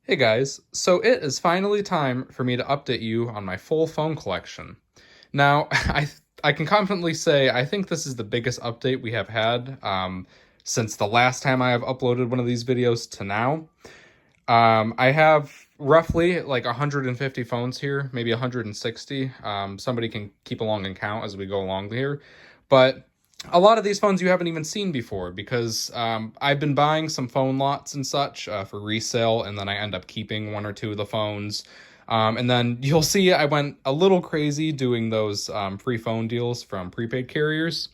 Hey guys, so it is finally time for me to update you on my full phone collection. Now, I can confidently say I think this is the biggest update we have had since the last time I have uploaded one of these videos to now. I have roughly like 150 phones here, maybe 160. Somebody can keep along and count as we go along here. But a lot of these phones you haven't even seen before because I've been buying some phone lots and such for resale, and then I end up keeping one or two of the phones. And then you'll see I went a little crazy doing those free phone deals from prepaid carriers.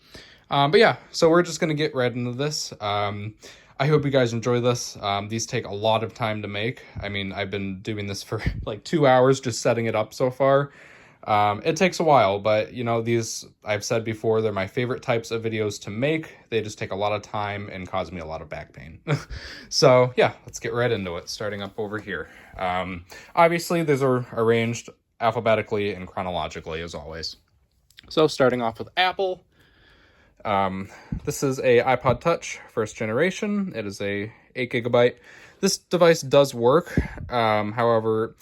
But yeah, so we're just going to get right into this. I hope you guys enjoy this. These take a lot of time to make. I mean, I've been doing this for like 2 hours just setting it up so far. It takes a while, but you know, these, I've said before, they're my favorite types of videos to make. They just take a lot of time and cause me a lot of back pain. So yeah, let's get right into it, starting up over here. Obviously, these are arranged alphabetically and chronologically as always. So starting off with Apple. This is a iPod Touch, first generation. It is a 8 GB. This device does work. However,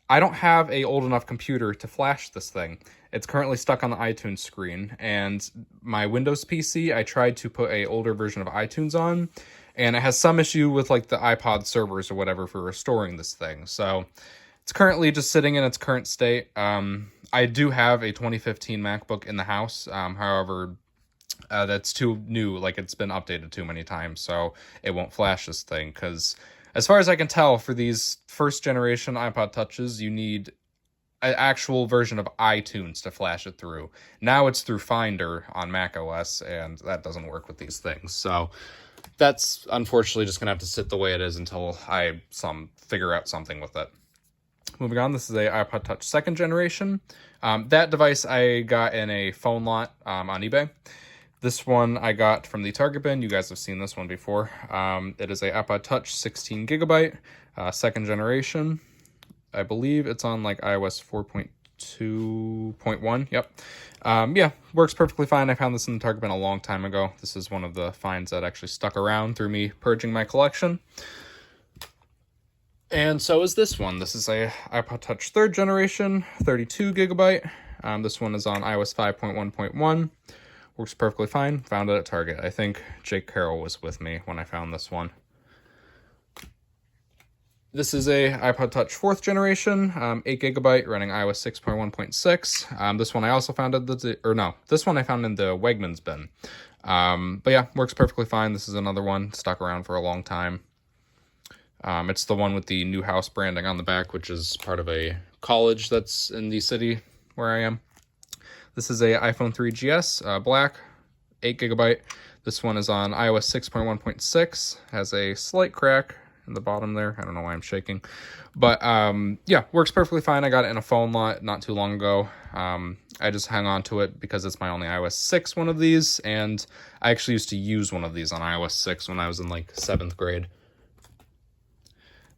I don't have a old enough computer to flash this thing. It's currently stuck on the iTunes screen, and my Windows PC, I tried to put a older version of iTunes on, and it has some issue with like the iPod servers or whatever for restoring this thing. So it's currently just sitting in its current state. I do have a 2015 MacBook in the house. However, that's too new, like it's been updated too many times, so it won't flash this thing. Because as far as I can tell, for these first generation iPod Touches, you need an actual version of iTunes to flash it through. Now it's through Finder on Mac OS, and that doesn't work with these things. So that's unfortunately just gonna have to sit the way it is until I figure out something with it. Moving on, this is a iPod Touch second generation. That device I got in a phone lot on eBay. This one I got from the Target bin. You guys have seen this one before. It is a iPod Touch 16 GB, second generation. I believe it's on like iOS 4.2.1. Yep. Yeah, works perfectly fine. I found this in the Target bin a long time ago. This is one of the finds that actually stuck around through me purging my collection. And so is this one. This is a iPod Touch third generation, 32 GB. This one is on iOS 5.1.1. Works perfectly fine. Found it at Target. I think Jake Carroll was with me when I found this one. This is a iPod Touch 4th generation, 8 GB, running iOS 6.1.6. This one I also found at this one I found in the Wegmans bin. But yeah, works perfectly fine. This is another one stuck around for a long time. It's the one with the New House branding on the back, which is part of a college that's in the city where I am. This is a iPhone 3GS, black, 8 GB. This one is on iOS 6.1.6, has a slight crack in the bottom there. I don't know why I'm shaking. But yeah, works perfectly fine. I got it in a phone lot not too long ago. I just hung on to it because it's my only iOS 6 one of these, and I actually used to use one of these on iOS 6 when I was in like 7th grade.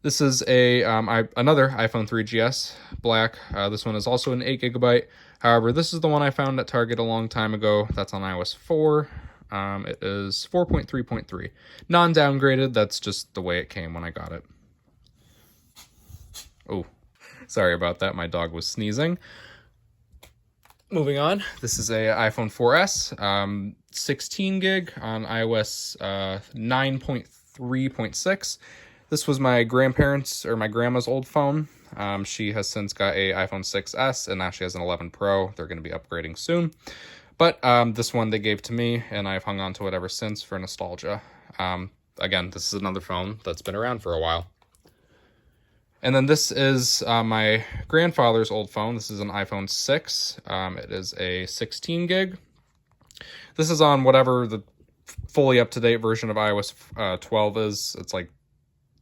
This is another iPhone 3GS, black. This one is also an 8 GB. However, this is the one I found at Target a long time ago. That's on iOS 4. It is 4.3.3. Non-downgraded, that's just the way it came when I got it. Oh, sorry about that. My dog was sneezing. Moving on, this is a iPhone 4S, 16 gig on iOS 9.3.6. This was my grandparents' or my grandma's old phone. She has since got a iPhone 6S, and now she has an 11 Pro. They're going to be upgrading soon. But this one they gave to me, and I've hung on to it ever since for nostalgia. Again, this is another phone that's been around for a while. And then this is my grandfather's old phone. This is an iPhone 6. It is a 16 gig. This is on whatever the fully up-to-date version of iOS 12 is. It's like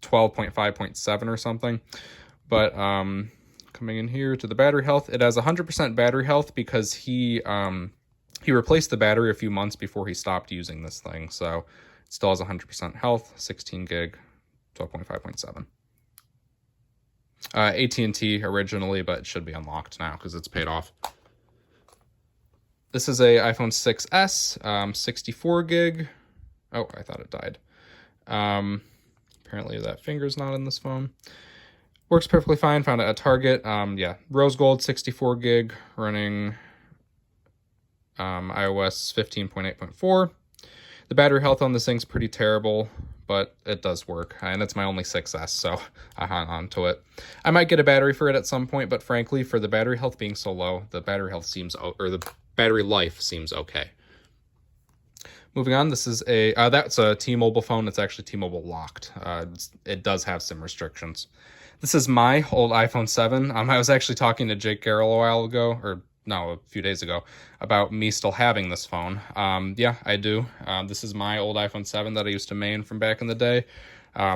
12.5.7 or something. But coming in here to the battery health, it has 100% battery health because he replaced the battery a few months before he stopped using this thing. So it still has 100% health, 16 gig, 12.5.7. AT&T originally, but it should be unlocked now because it's paid off. This is a iPhone 6S, 64 gig. Oh, I thought it died. Apparently that finger's not in this phone. Works perfectly fine. Found it at Target. Yeah, rose gold, 64 gig, running iOS 15.8.4. The battery health on this thing's pretty terrible, but it does work, and it's my only 6S, so I hung on to it. I might get a battery for it at some point, but frankly, for the battery health being so low, the battery health seems, or the battery life seems okay. Moving on, this is that's a T-Mobile phone. It's actually T-Mobile locked. It does have some restrictions. This is my old iPhone 7. I was actually talking to Jake Garrell a while ago, or no, a few days ago, about me still having this phone. Yeah, I do. This is my old iPhone 7 that I used to main from back in the day.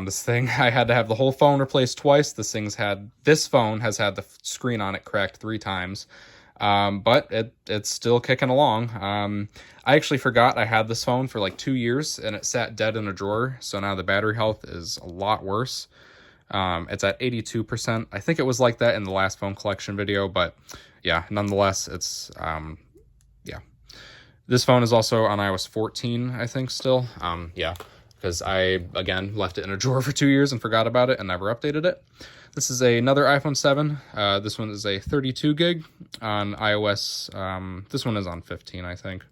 This thing, I had to have the whole phone replaced twice. This phone has had the screen on it cracked 3 times. But it's still kicking along. I actually forgot I had this phone for like 2 years, and it sat dead in a drawer. So now the battery health is a lot worse. It's at 82%. I think it was like that in the last phone collection video, but yeah, nonetheless, it's, yeah. This phone is also on iOS 14, I think, still. Yeah, because I, again, left it in a drawer for 2 years and forgot about it and never updated it. This is another iPhone 7. This one is a 32 gig on iOS. This one is on 15, I think.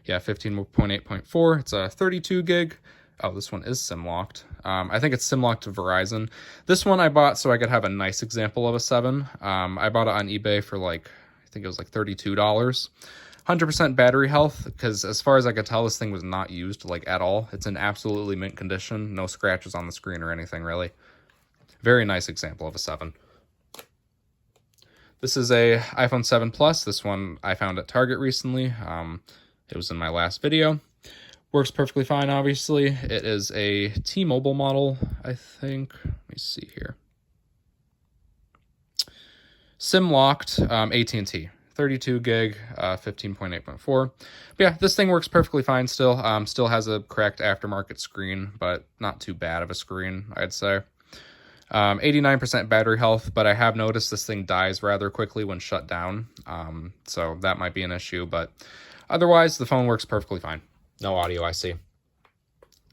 Yeah, 15.8.4. It's a 32 gig. Oh, this one is SIM locked. I think it's SIM locked to Verizon. This one I bought so I could have a nice example of a 7. I bought it on eBay for like, I think it was like $32. 100% battery health, because as far as I could tell, this thing was not used like at all. It's in absolutely mint condition. No scratches on the screen or anything, really. Very nice example of a 7. This is a iPhone 7 Plus. This one I found at Target recently. It was in my last video. Works perfectly fine, obviously. It is a T-Mobile model, I think. Let me see here. SIM locked, AT&T. 32 gig, 15.8.4. But yeah, this thing works perfectly fine still. Still has a cracked aftermarket screen, but not too bad of a screen, I'd say. 89% battery health, but I have noticed this thing dies rather quickly when shut down. So that might be an issue, but otherwise the phone works perfectly fine. No audio I see.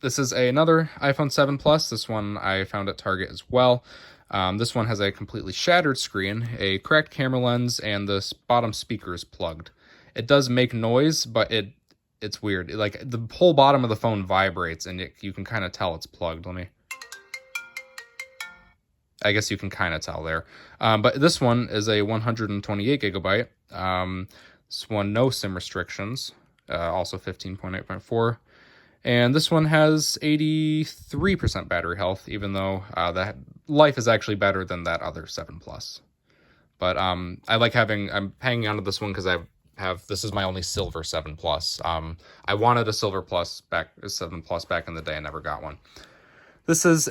This is another iPhone 7 Plus. This one I found at Target as well. This one has a completely shattered screen, a cracked camera lens, and the bottom speaker is plugged. It does make noise, but it's weird. Like, the whole bottom of the phone vibrates, and you can kind of tell it's plugged. I guess you can kind of tell there. But this one is a 128 gigabyte. This one, no SIM restrictions, also 15.8.4. And this one has 83% battery health, even though that life is actually better than that other 7 Plus. But I'm hanging on to this one because this is my only silver 7 Plus. I wanted a silver 7 Plus back in the day. I never got one. This is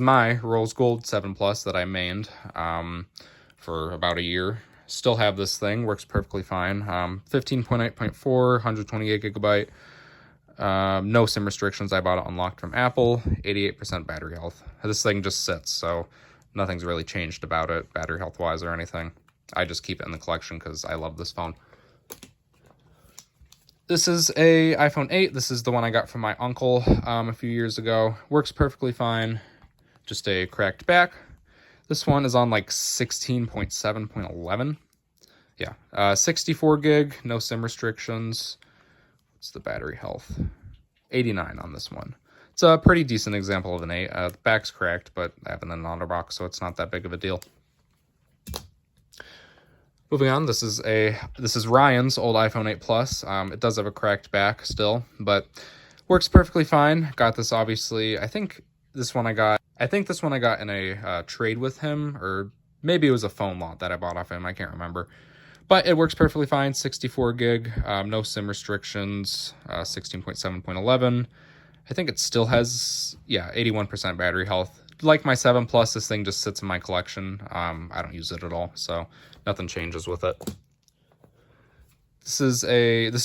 my rose gold 7 Plus that I mained for about a year. Still have this thing, works perfectly fine. 15.8.4, 128 gigabyte. No SIM restrictions. I bought it unlocked from Apple. 88% battery health. This thing just sits, so nothing's really changed about it, battery health wise or anything. I just keep it in the collection because I love this phone. This is a iPhone 8. This is the one I got from my uncle a few years ago. Works perfectly fine. Just a cracked back. This one is on like 16.7.11. Yeah, 64 gig, no SIM restrictions. What's the battery health? 89 on this one. It's a pretty decent example of an 8. The back's cracked, but I have it in an OtterBox, so it's not that big of a deal. Moving on, this is Ryan's old iPhone 8 Plus. It does have a cracked back still, but works perfectly fine. Got this obviously. I think this one I got in a trade with him, or maybe it was a phone lot that I bought off him. I can't remember. But it works perfectly fine. 64 gig, no SIM restrictions, 16.7.11. I think it still has, 81% battery health. Like my 7 Plus, this thing just sits in my collection. I don't use it at all, so nothing changes with it. This is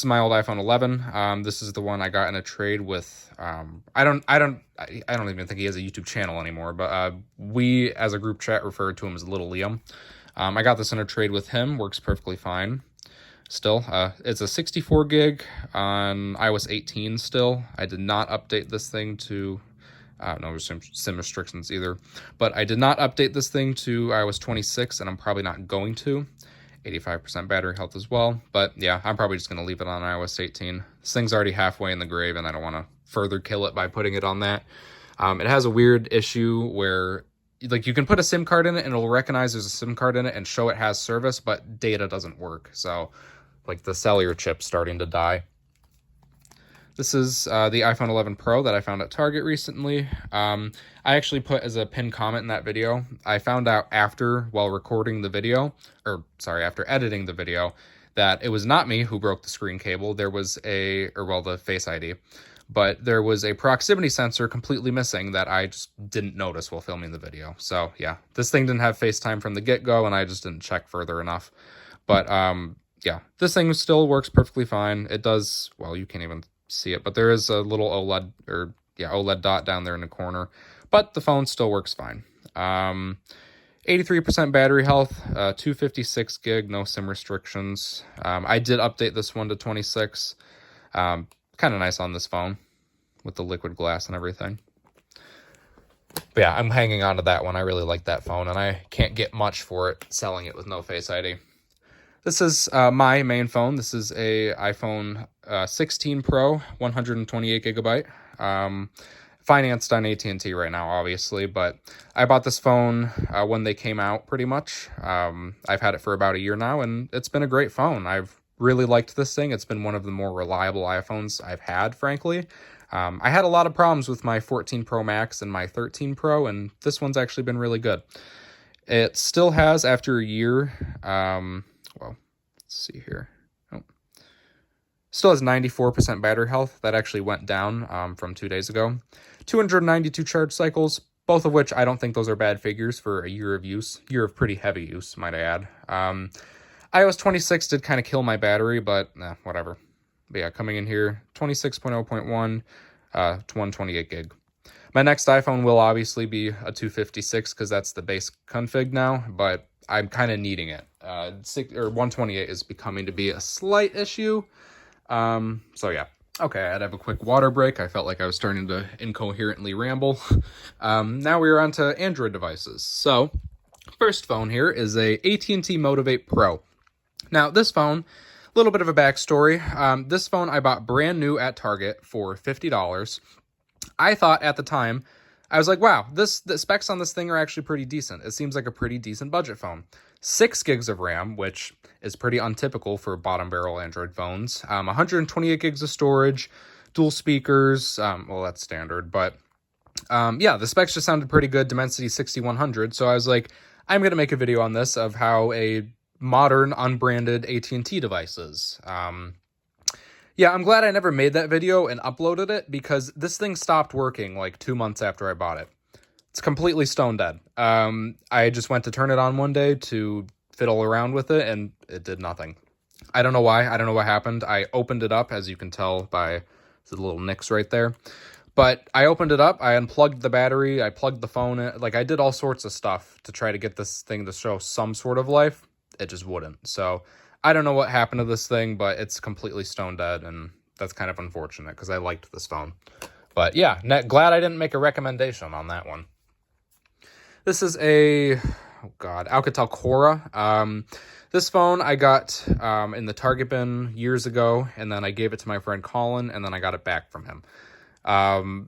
my old iPhone 11. This is the one I got in a trade with. I don't even think he has a YouTube channel anymore, but we as a group chat referred to him as Little Liam. I got this in a trade with him. Works perfectly fine. Still, it's a 64 gig on iOS 18 still. I did not update this thing to No SIM restrictions either. But I did not update this thing to iOS 26, and I'm probably not going to. 85% battery health as well. But yeah, I'm probably just going to leave it on iOS 18. This thing's already halfway in the grave, and I don't want to further kill it by putting it on that. It has a weird issue where like you can put a SIM card in it and it'll recognize there's a SIM card in it and show it has service, but data doesn't work. So like the cellular chip's starting to die. This is the iPhone 11 Pro that I found at Target recently. I actually put as a pinned comment in that video, I found out while recording the video, after editing the video, that it was not me who broke the screen cable. There was the Face ID. But there was a proximity sensor completely missing that I just didn't notice while filming the video. So yeah, this thing didn't have FaceTime from the get-go, and I just didn't check further enough. But yeah, this thing still works perfectly fine. It does, well, you can't even see it, but there is a little OLED dot down there in the corner. But the phone still works fine. 83% battery health, 256 gig, no SIM restrictions. I did update this one to 26. Kind of nice on this phone with the liquid glass and everything. But yeah, I'm hanging on to that one. I really like that phone, and I can't get much for it selling it with no Face ID. This is my main phone. This is a iPhone 16 Pro, 128 gigabyte. Financed on AT&T right now, obviously, but I bought this phone when they came out, pretty much. I've had it for about a year now, and it's been a great phone. I've really liked this thing. It's been one of the more reliable iPhones I've had, frankly. I had a lot of problems with my 14 Pro Max and my 13 Pro, and this one's actually been really good. It still has, after a year, well, let's see here. Oh. Still has 94% battery health. That actually went down from 2 days ago. 292 charge cycles, both of which I don't think those are bad figures for a year of use. Year of pretty heavy use, might I add. iOS 26 did kind of kill my battery, but whatever. But yeah, coming in here, 26.0.1 to 128 gig. My next iPhone will obviously be a 256 because that's the base config now, but I'm kind of needing it. 128 is becoming to be a slight issue. So yeah. Okay, I'd have a quick water break. I felt like I was starting to incoherently ramble. Now we're on to Android devices. So, first phone here is a AT&T Motivate Pro. Now, this phone, a little bit of a backstory. This phone I bought brand new at Target for $50. I thought at the time, I was like, wow, the specs on this thing are actually pretty decent. It seems like a pretty decent budget phone. 6 gigs of RAM, which is pretty untypical for bottom barrel Android phones. 128 gigs of storage, dual speakers. Well, that's standard, but yeah, the specs just sounded pretty good. Dimensity 6100. So I was like, I'm going to make a video on this of how a modern unbranded AT&T devices. Yeah, I'm glad I never made that video and uploaded it because this thing stopped working like 2 months after I bought it. It's completely stone dead. I just went to turn it on one day to fiddle around with it, and it did nothing. I don't know why. I don't know what happened. I opened it up, as you can tell by the little nicks right there. But I opened it up, I unplugged the battery, I plugged the phone in. Like, I did all sorts of stuff to try to get this thing to show some sort of life. It just wouldn't. So I don't know what happened to this thing, but it's completely stone dead, and that's kind of unfortunate because I liked this phone. But yeah, glad I didn't make a recommendation on that one. This is a, Alcatel Cora. This phone I got in the Target bin years ago, and then I gave it to my friend Colin, and then I got it back from him.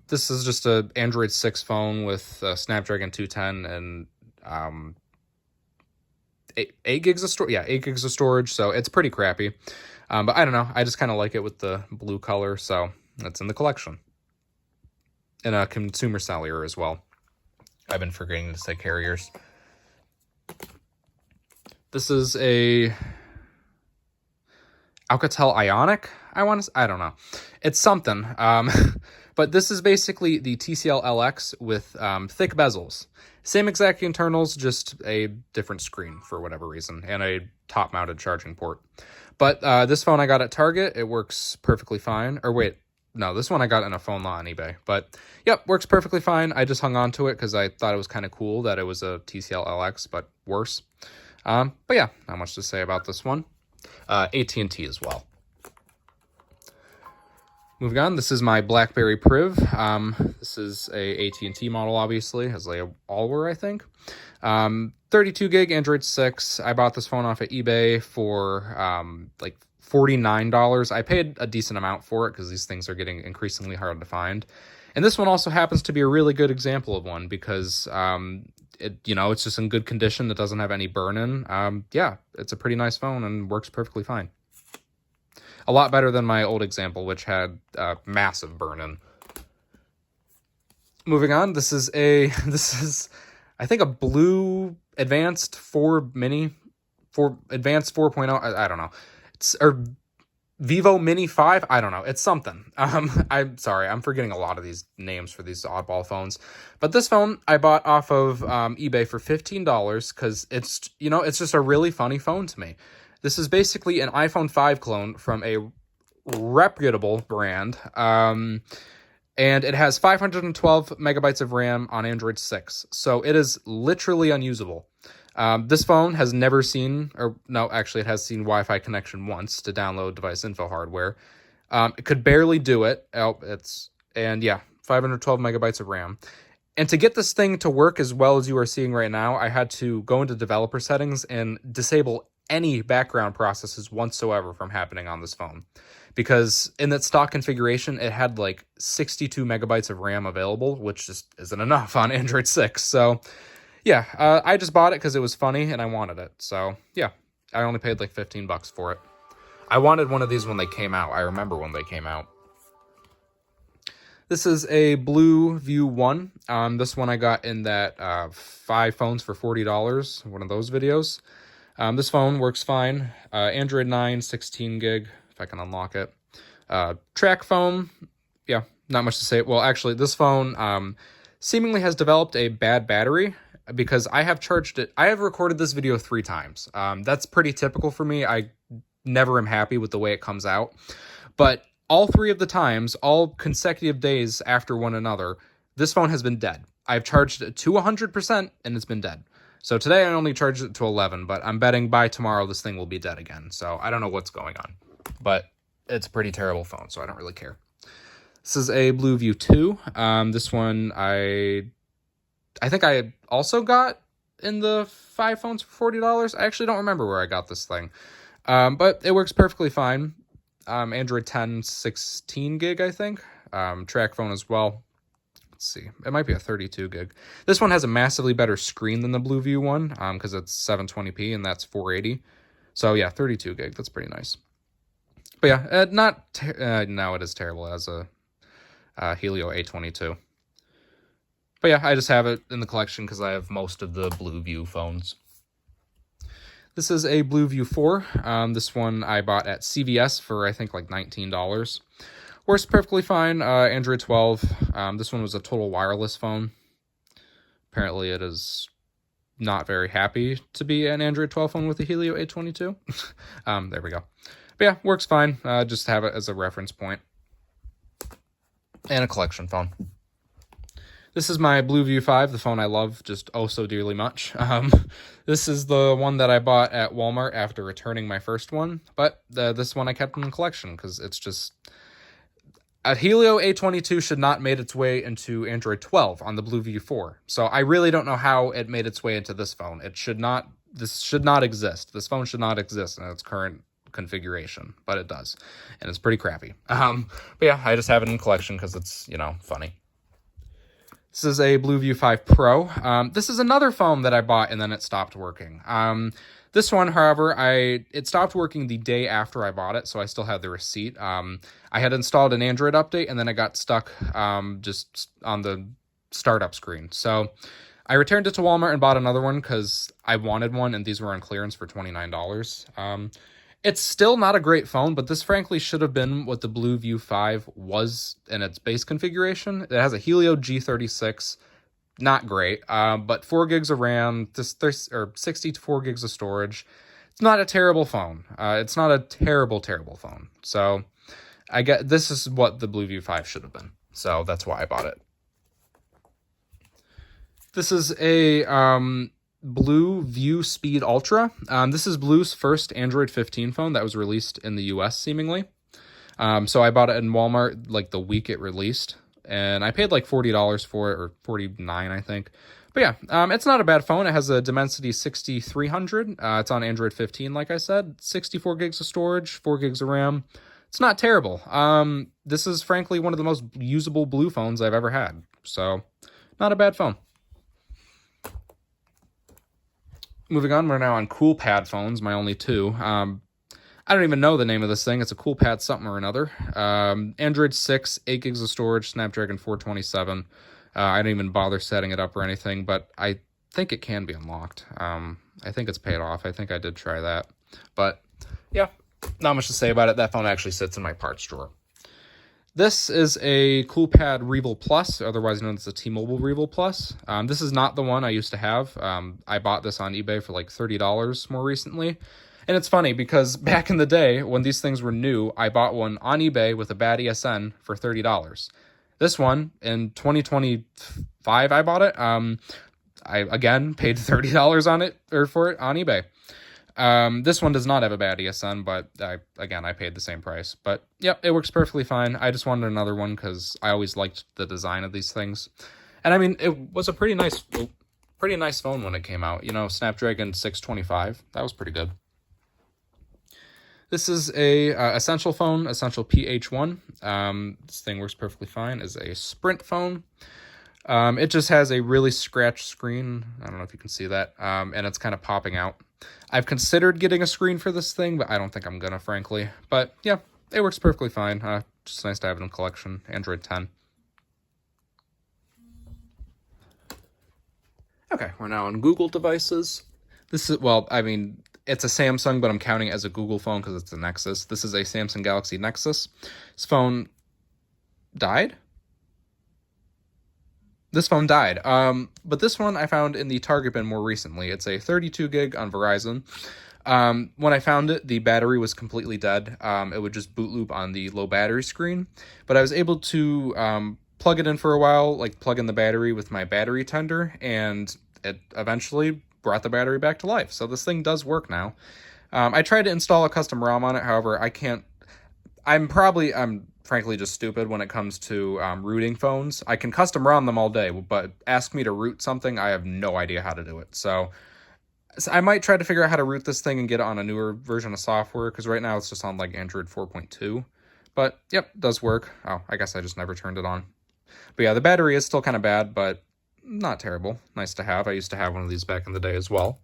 This is just a Android 6 phone with Snapdragon 210 and 8 gigs of storage. Yeah, 8 gigs of storage, so it's pretty crappy. But I don't know. I just kind of like it with the blue color, so it's in the collection. And a consumer cellular as well. I've been forgetting to say carriers. This is a Alcatel Ionic, I don't know. It's something. But this is basically the TCL LX with thick bezels. Same exact internals, just a different screen for whatever reason, and a top-mounted charging port. But this phone I got at Target, it works perfectly fine. Or wait, no, this one I got in a phone lot on eBay. But yep, works perfectly fine. I just hung on to it because I thought it was kind of cool that it was a TCL LX, but worse. But yeah, not much to say about this one. AT&T as well. Moving on, this is my BlackBerry Priv. This is a AT&T model, obviously, as they all were, I think. 32 gig, Android 6. I bought this phone off of eBay for like $49. I paid a decent amount for it because these things are getting increasingly hard to find. And this one also happens to be a really good example of one because it's just in good condition. It doesn't have any burn-in. Yeah, it's a pretty nice phone and works perfectly fine. A lot better than my old example, which had massive burn-in. Moving on, this is I think a blue Advanced 4 Mini, Advanced 4.0. I don't know. Or Vivo Mini 5. I don't know. It's something. I'm sorry. I'm forgetting a lot of these names for these oddball phones. But this phone I bought off of eBay for $15 because it's just a really funny phone to me. This is basically an iPhone 5 clone from a reputable brand, and it has 512 megabytes of RAM on Android 6, so it is literally unusable. This phone has never seen, it has seen Wi-Fi connection once to download device info hardware. It could barely do it. 512 megabytes of RAM. And to get this thing to work as well as you are seeing right now, I had to go into developer settings and disable any background processes whatsoever from happening on this phone, because in that stock configuration it had like 62 megabytes of RAM available, which just isn't enough on Android 6. So yeah, I just bought it because it was funny and I wanted it. So yeah, I only paid like $15 for it. I wanted one of these when they came out. I remember when they came out. This is a Blue View 1. This one I got in that 5 phones for $40, one of those videos. This phone works fine. Android 9, 16 gig, if I can unlock it. Track phone, yeah, not much to say. Well, actually, this phone seemingly has developed a bad battery because I have charged it. I have recorded this video 3 times. That's pretty typical for me. I never am happy with the way it comes out. But all 3 of the times, all consecutive days after one another, this phone has been dead. I've charged it to 100% and it's been dead. So today I only charged it to 11, but I'm betting by tomorrow this thing will be dead again. So I don't know what's going on, but it's a pretty terrible phone, so I don't really care. This is a Blue View 2. This one I think I also got in the 5 phones for $40. I actually don't remember where I got this thing, but it works perfectly fine. Android 10, 16 gig, I think. Track phone as well. Let's see. It might be a 32 gig. This one has a massively better screen than the Blue View one, because it's 720p and that's 480. So yeah, 32 gig. That's pretty nice. But yeah, no, it is terrible as a Helio A22. But yeah, I just have it in the collection because I have most of the Blue View phones. This is a Blue View 4. This one I bought at CVS for, I think, like $19. Works perfectly fine. Android 12. This one was a total wireless phone. Apparently it is not very happy to be an Android 12 phone with a Helio A22. There we go. But yeah, works fine. Just have it as a reference point. And a collection phone. This is my Blue View 5, the phone I love just oh so dearly much. This is the one that I bought at Walmart after returning my first one, but this one I kept in the collection because it's just... A Helio A22 should not made its way into Android 12 on the Blue View 4, so I really don't know how it made its way into this phone. This should not exist. This phone should not exist in its current configuration, but it does, and it's pretty crappy. But yeah, I just have it in collection because it's, funny. This is a Blue View 5 Pro. This is another phone that I bought and then it stopped working. This one, however, it stopped working the day after I bought it, so I still had the receipt. I had installed an Android update, and then it got stuck just on the startup screen. So I returned it to Walmart and bought another one because I wanted one, and these were on clearance for $29. It's still not a great phone, but this frankly should have been what the Blue View 5 was in its base configuration. It has a Helio G36. Not great, but 4 gigs of RAM, 64 gigs of storage. It's not a terrible phone. It's not a terrible phone. So I get this is what the Blue View 5 should have been. So that's why I bought it. This is a Blue View Speed Ultra. This is Blue's first Android 15 phone that was released in the US, seemingly. So I bought it in Walmart like the week it released, and I paid like $40 for it, or 49, I think. But yeah, it's not a bad phone. It has a Dimensity 6300. It's on Android 15, like I said. 64 gigs of storage, 4 gigs of RAM. It's not terrible. This is frankly one of the most usable blue phones I've ever had. So, not a bad phone. Moving on, we're now on CoolPad phones, my only two. I don't even know the name of this thing. It's a CoolPad something or another. Android 6, 8 gigs of storage, Snapdragon 427. I didn't even bother setting it up or anything, but I think it can be unlocked. I think it's paid off. I think I did try that. But yeah, not much to say about it. That phone actually sits in my parts drawer. This is a CoolPad Revel Plus, otherwise known as the T-Mobile Revel Plus. This is not the one I used to have. I bought this on eBay for like $30 more recently. And it's funny because back in the day when these things were new, I bought one on eBay with a bad ESN for $30. This one in 2025, I bought it. I again paid $30 on it or for it on eBay. This one does not have a bad ESN, but I paid the same price. But yep, it works perfectly fine. I just wanted another one because I always liked the design of these things. And I mean, it was a pretty nice phone when it came out. You know, Snapdragon 625. That was pretty good. This is a Essential phone, Essential PH1. This thing works perfectly fine. It's a Sprint phone. It just has a really scratched screen. I don't know if you can see that. And it's kind of popping out. I've considered getting a screen for this thing, but I don't think I'm gonna, frankly. But yeah, it works perfectly fine. Just nice to have it in collection. Android 10. Okay, we're now on Google devices. This is, well, I mean, it's a Samsung, but I'm counting it as a Google phone because it's a Nexus. This is a Samsung Galaxy Nexus. This phone died? This phone died. But this one I found in the Target bin more recently. It's a 32 gig on Verizon. When I found it, the battery was completely dead. It would just boot loop on the low battery screen. But I was able to plug it in for a while, like plug in the battery with my battery tender, and it eventually brought the battery back to life. So this thing does work now. I tried to install a custom ROM on it. However, I can't. I'm frankly just stupid when it comes to rooting phones. I can custom ROM them all day, but ask me to root something, I have no idea how to do it. So I might try to figure out how to root this thing and get it on a newer version of software, because right now it's just on like Android 4.2. But yep, does work. Oh, I guess I just never turned it on. But yeah, the battery is still kind of bad, but not terrible. Nice to have. I used to have one of these back in the day as well.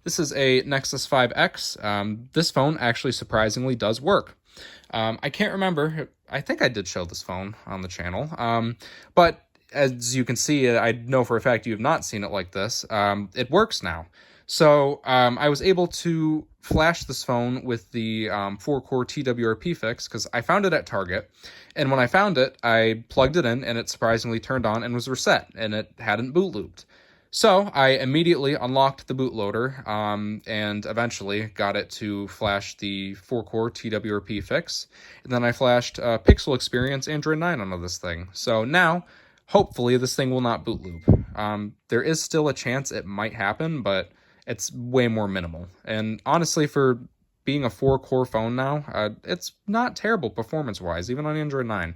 This is a Nexus 5X. This phone actually surprisingly does work. I can't remember. I think I did show this phone on the channel. But as you can see, I know for a fact you have not seen it like this. It works now. So I was able to flash this phone with the 4-core TWRP fix because I found it at Target. And when I found it, I plugged it in and it surprisingly turned on and was reset and it hadn't boot looped. So I immediately unlocked the bootloader and eventually got it to flash the 4-core TWRP fix. And then I flashed Pixel Experience Android 9 onto this thing. So now, hopefully, this thing will not boot loop. There is still a chance it might happen, but it's way more minimal. And honestly, for being a 4-core phone now, it's not terrible performance-wise, even on Android 9.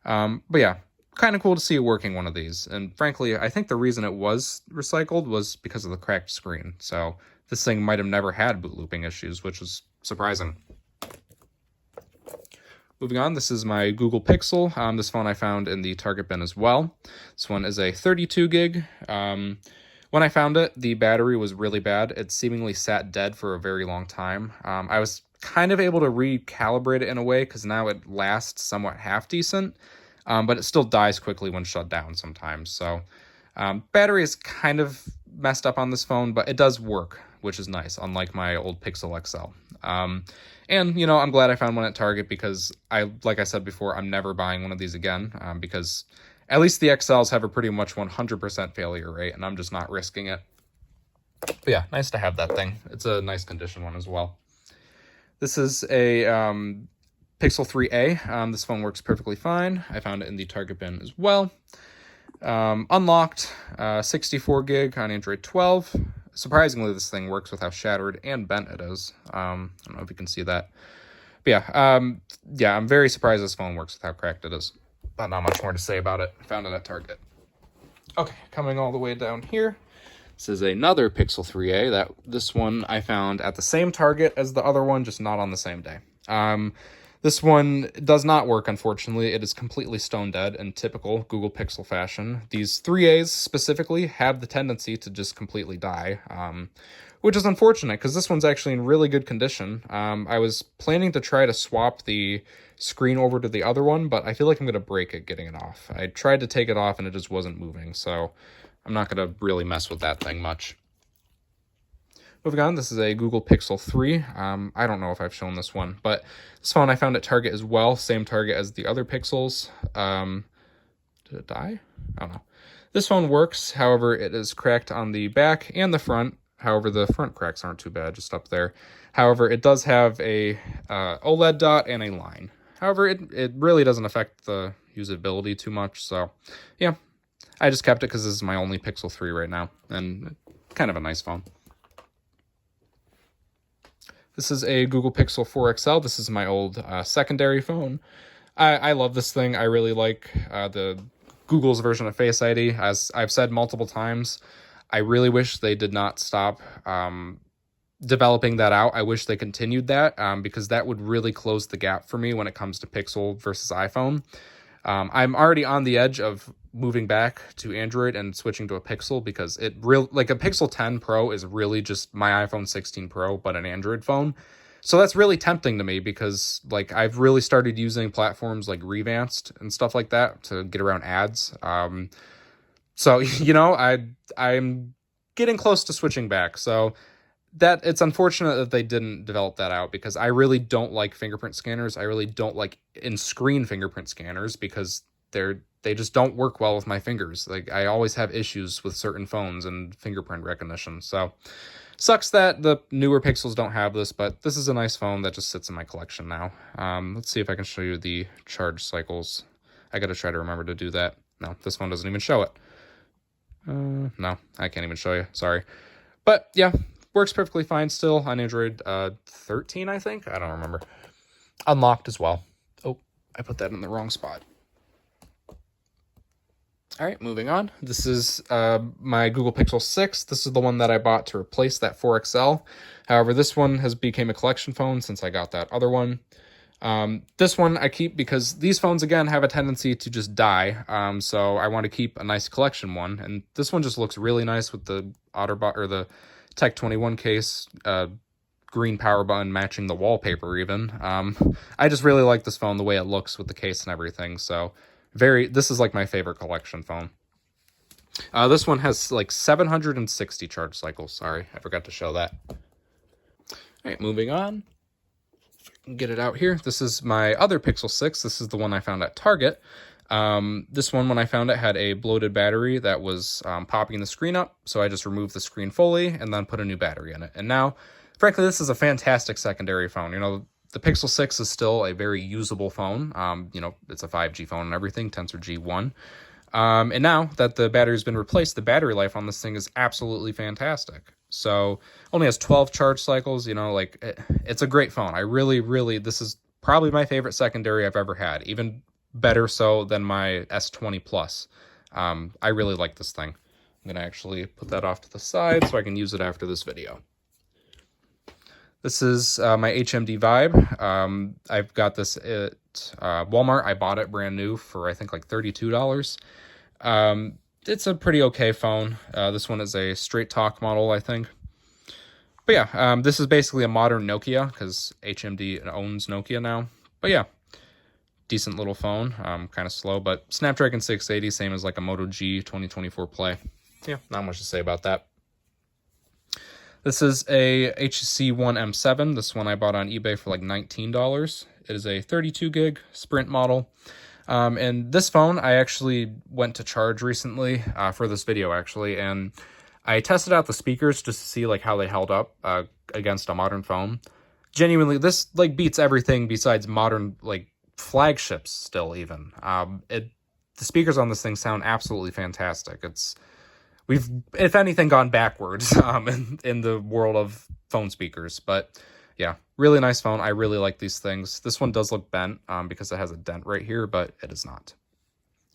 But yeah. Kind of cool to see it working one of these. And frankly, I think the reason it was recycled was because of the cracked screen. So this thing might have never had boot looping issues, which is surprising. Moving on, this is my Google Pixel. This phone I found in the Target bin as well. This one is a 32 gig. When I found it, the battery was really bad. It seemingly sat dead for a very long time. I was kind of able to recalibrate it in a way because now it lasts somewhat half decent. But it still dies quickly when shut down sometimes. So battery is kind of messed up on this phone, but it does work, which is nice, unlike my old Pixel XL. And, you know, I'm glad I found one at Target because, like I said before, I'm never buying one of these again because at least the XLs have a pretty much 100% failure rate, and I'm just not risking it. But yeah, nice to have that thing. It's a nice condition one as well. This is a Pixel 3a. This phone works perfectly fine. I found it in the Target bin as well. Unlocked, 64 gig on Android 12. Surprisingly, this thing works with how shattered and bent it is. I don't know if you can see that. But yeah, I'm very surprised this phone works with how cracked it is. But not much more to say about it. Found it at Target. Okay, coming all the way down here. This is another Pixel 3a. This one I found at the same Target as the other one, just not on the same day. This one does not work, unfortunately. It is completely stone dead in typical Google Pixel fashion. These 3As specifically have the tendency to just completely die, which is unfortunate because this one's actually in really good condition. I was planning to try to swap the screen over to the other one, but I feel like I'm going to break it getting it off. I tried to take it off and it just wasn't moving, so I'm not going to really mess with that thing much. Moving on, this is a Google Pixel 3. I don't know if I've shown this one, but this phone I found at Target as well. Same Target as the other Pixels. Did it die? I don't know. This phone works, however, it is cracked on the back and the front. However, the front cracks aren't too bad, just up there. However, it does have a OLED dot and a line. However, it really doesn't affect the usability too much, so yeah. I just kept it because this is my only Pixel 3 right now, and kind of a nice phone. This is a Google Pixel 4 XL. This is my old secondary phone. I love this thing. I really like the Google's version of Face ID. As I've said multiple times, I really wish they did not stop developing that out. I wish they continued that because that would really close the gap for me when it comes to Pixel versus iPhone. I'm already on the edge of moving back to Android and switching to a Pixel because a Pixel 10 Pro is really just my iPhone 16 Pro, but an Android phone. So that's really tempting to me because like I've really started using platforms like Revanced and stuff like that to get around ads. So, you know, I'm getting close to switching back. So that it's unfortunate that they didn't develop that out because I really don't like fingerprint scanners. I really don't like in-screen fingerprint scanners because they just don't work well with my fingers. Like I always have issues with certain phones and fingerprint recognition. So sucks that the newer Pixels don't have this, but this is a nice phone that just sits in my collection now. Let's see if I can show you the charge cycles. I got to try to remember to do that. No, this phone doesn't even show it. No, I can't even show you. Sorry. But yeah, works perfectly fine still on Android 13, I think. I don't remember. Unlocked as well. Oh, I put that in the wrong spot. All right, moving on. This is my Google Pixel 6. This is the one that I bought to replace that 4XL. However, this one has become a collection phone since I got that other one. This one I keep because these phones, again, have a tendency to just die. So I want to keep a nice collection one. And this one just looks really nice with the OtterBox or the Tech 21 case, green power button matching the wallpaper even. I just really like this phone, the way it looks with the case and everything. So this is like my favorite collection phone. This one has like 760 charge cycles. Sorry, I forgot to show that. All right, moving on. Get it out here. This is my other Pixel 6. This is the one I found at Target. This one, when I found it, had a bloated battery that was popping the screen up. So I just removed the screen fully and then put a new battery in it. And now, frankly, this is a fantastic secondary phone. You know, the Pixel 6 is still a very usable phone. You know, it's a 5G phone and everything, Tensor G1. And now that the battery's been replaced, the battery life on this thing is absolutely fantastic. So only has 12 charge cycles, you know, like it's a great phone. I really, this is probably my favorite secondary I've ever had, even better so than my S20 Plus. I really like this thing. I'm going to actually put that off to the side so I can use it after this video. This is my HMD Vibe. I've got this at Walmart. I bought it brand new for, I think, like $32. It's a pretty okay phone. This one is a straight talk model, I think. But yeah, this is basically a modern Nokia because HMD owns Nokia now. But yeah, decent little phone. Kind of slow, but Snapdragon 680, same as like a Moto G 2024 Play. Yeah, not much to say about that. This is a HTC One M7. This one I bought on eBay for like $19. It is a 32 gig Sprint model. And this phone I actually went to charge recently for this video, actually. And I tested out the speakers just to see like how they held up against a modern phone. Genuinely, this like beats everything besides modern like flagships still even. The speakers on this thing sound absolutely fantastic. We've, if anything, gone backwards in the world of phone speakers. But yeah, really nice phone. I really like these things. This one does look bent because it has a dent right here, but it is not.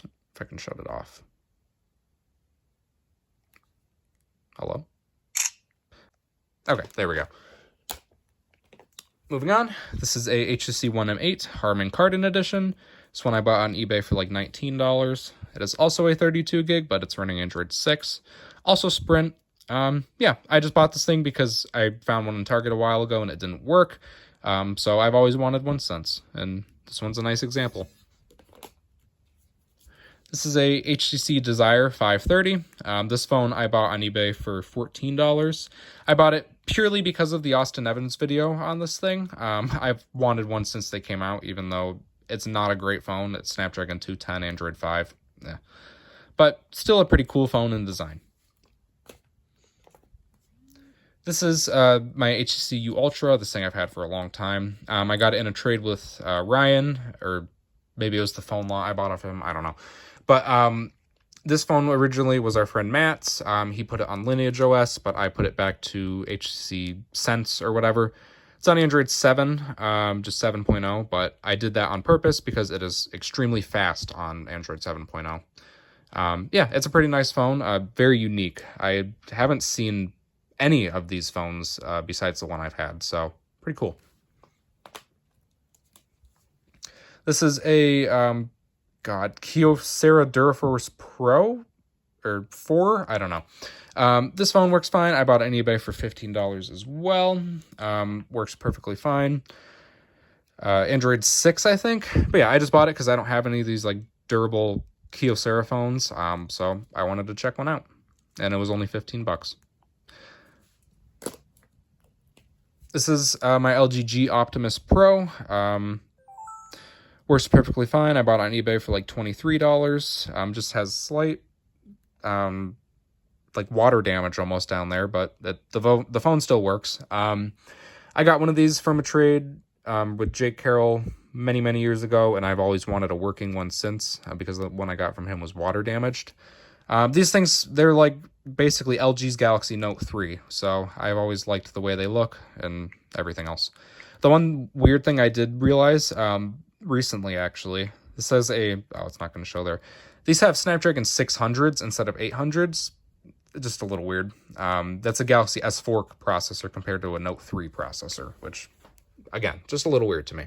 If I can shut it off. Hello? Okay, there we go. Moving on, this is a HTC One M8 Harman Kardon edition. This one I bought on eBay for like $19. It is also a 32 gig, but it's running Android 6. Also Sprint. Yeah, I just bought this thing because I found one in Target a while ago and it didn't work. So I've always wanted one since, and this one's a nice example. This is a HTC Desire 530. This phone I bought on eBay for $14. I bought it purely because of the Austin Evans video on this thing. I've wanted one since they came out, even though it's not a great phone. It's Snapdragon 210, Android 5. Yeah. But still a pretty cool phone in design. This is my HTC U Ultra, this thing I've had for a long time. I got it in a trade with Ryan, or maybe it was the phone law I bought off him, I don't know. But this phone originally was our friend Matt's. He put it on Lineage OS, but I put it back to HTC Sense or whatever. It's on Android 7, just 7.0, but I did that on purpose because it is extremely fast on Android 7.0. Yeah, it's a pretty nice phone, very unique. I haven't seen any of these phones besides the one I've had, so pretty cool. This is a Kyocera Duraforce Pro or 4, I don't know. This phone works fine. I bought it on eBay for $15 as well. Works perfectly fine. Android 6, I think. But yeah, I just bought it because I don't have any of these like durable Kyocera phones. So I wanted to check one out, and it was only $15. This is my LG G Optimus Pro. Works perfectly fine. I bought it on eBay for like $23. Just has slight like water damage almost down there, but the phone still works. I got one of these from a trade with Jake Carroll many years ago, and I've always wanted a working one since because the one I got from him was water damaged. These things, they're like basically LG's Galaxy Note 3, so I've always liked the way they look and everything else. The one weird thing I did realize recently, actually, this says it's not going to show there. These have Snapdragon 600s instead of 800s. Just a little weird. That's a Galaxy S4 processor compared to a Note 3 processor, which, again, just a little weird to me.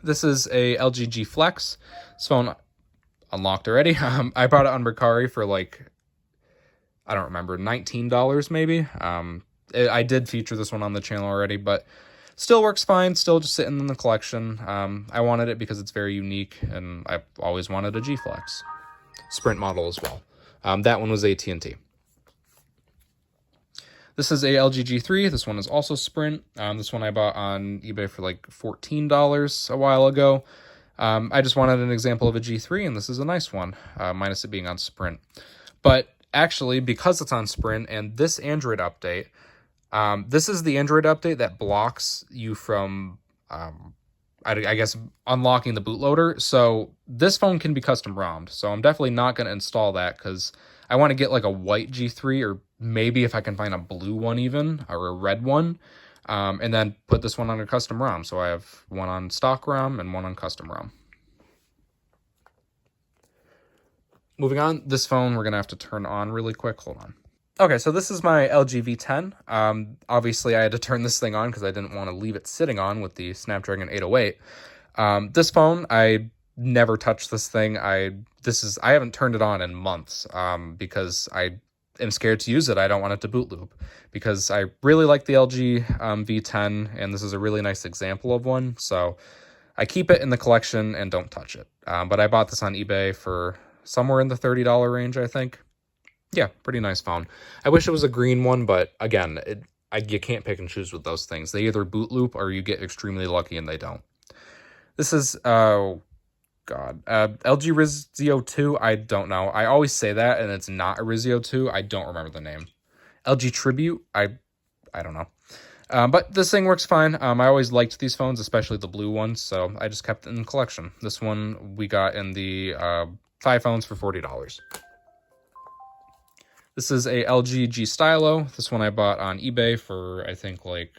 This is a LG G Flex. This phone unlocked already. I bought it on Mercari for like, I don't remember, $19 maybe. I did feature this one on the channel already, but still works fine. Still just sitting in the collection. I wanted it because it's very unique, and I've always wanted a G Flex. Sprint model as well. That one was AT&T. This is a LG G3. This one is also Sprint. This one I bought on eBay for like $14 a while ago. I just wanted an example of a G3, and this is a nice one, minus it being on Sprint. But actually, because it's on Sprint and this Android update, this is the Android update that blocks you from, I guess, unlocking the bootloader. So this phone can be custom ROMmed. So I'm definitely not going to install that because I want to get like a white G3, or maybe if I can find a blue one even, or a red one, and then put this one on a custom ROM. So I have one on stock ROM and one on custom ROM. Moving on, this phone we're going to have to turn on really quick. Hold on. Okay, so this is my LG V10. Obviously, I had to turn this thing on because I didn't want to leave it sitting on with the Snapdragon 808. This phone, I never touched this thing. I haven't turned it on in months because I am scared to use it. I don't want it to boot loop because I really like the LG V10, and this is a really nice example of one. So I keep it in the collection and don't touch it. But I bought this on eBay for somewhere in the $30 range, I think. Yeah, pretty nice phone. I wish it was a green one, but again, you can't pick and choose with those things. They either boot loop or you get extremely lucky and they don't. This is, LG Rizio 2, I don't know. I always say that, and it's not a Rizio 2. I don't remember the name. LG Tribute, I don't know. But this thing works fine. I always liked these phones, especially the blue ones, so I just kept it in the collection. This one we got in the 5 phones for $40. This is a LG G Stylo. This one I bought on eBay for, I think, like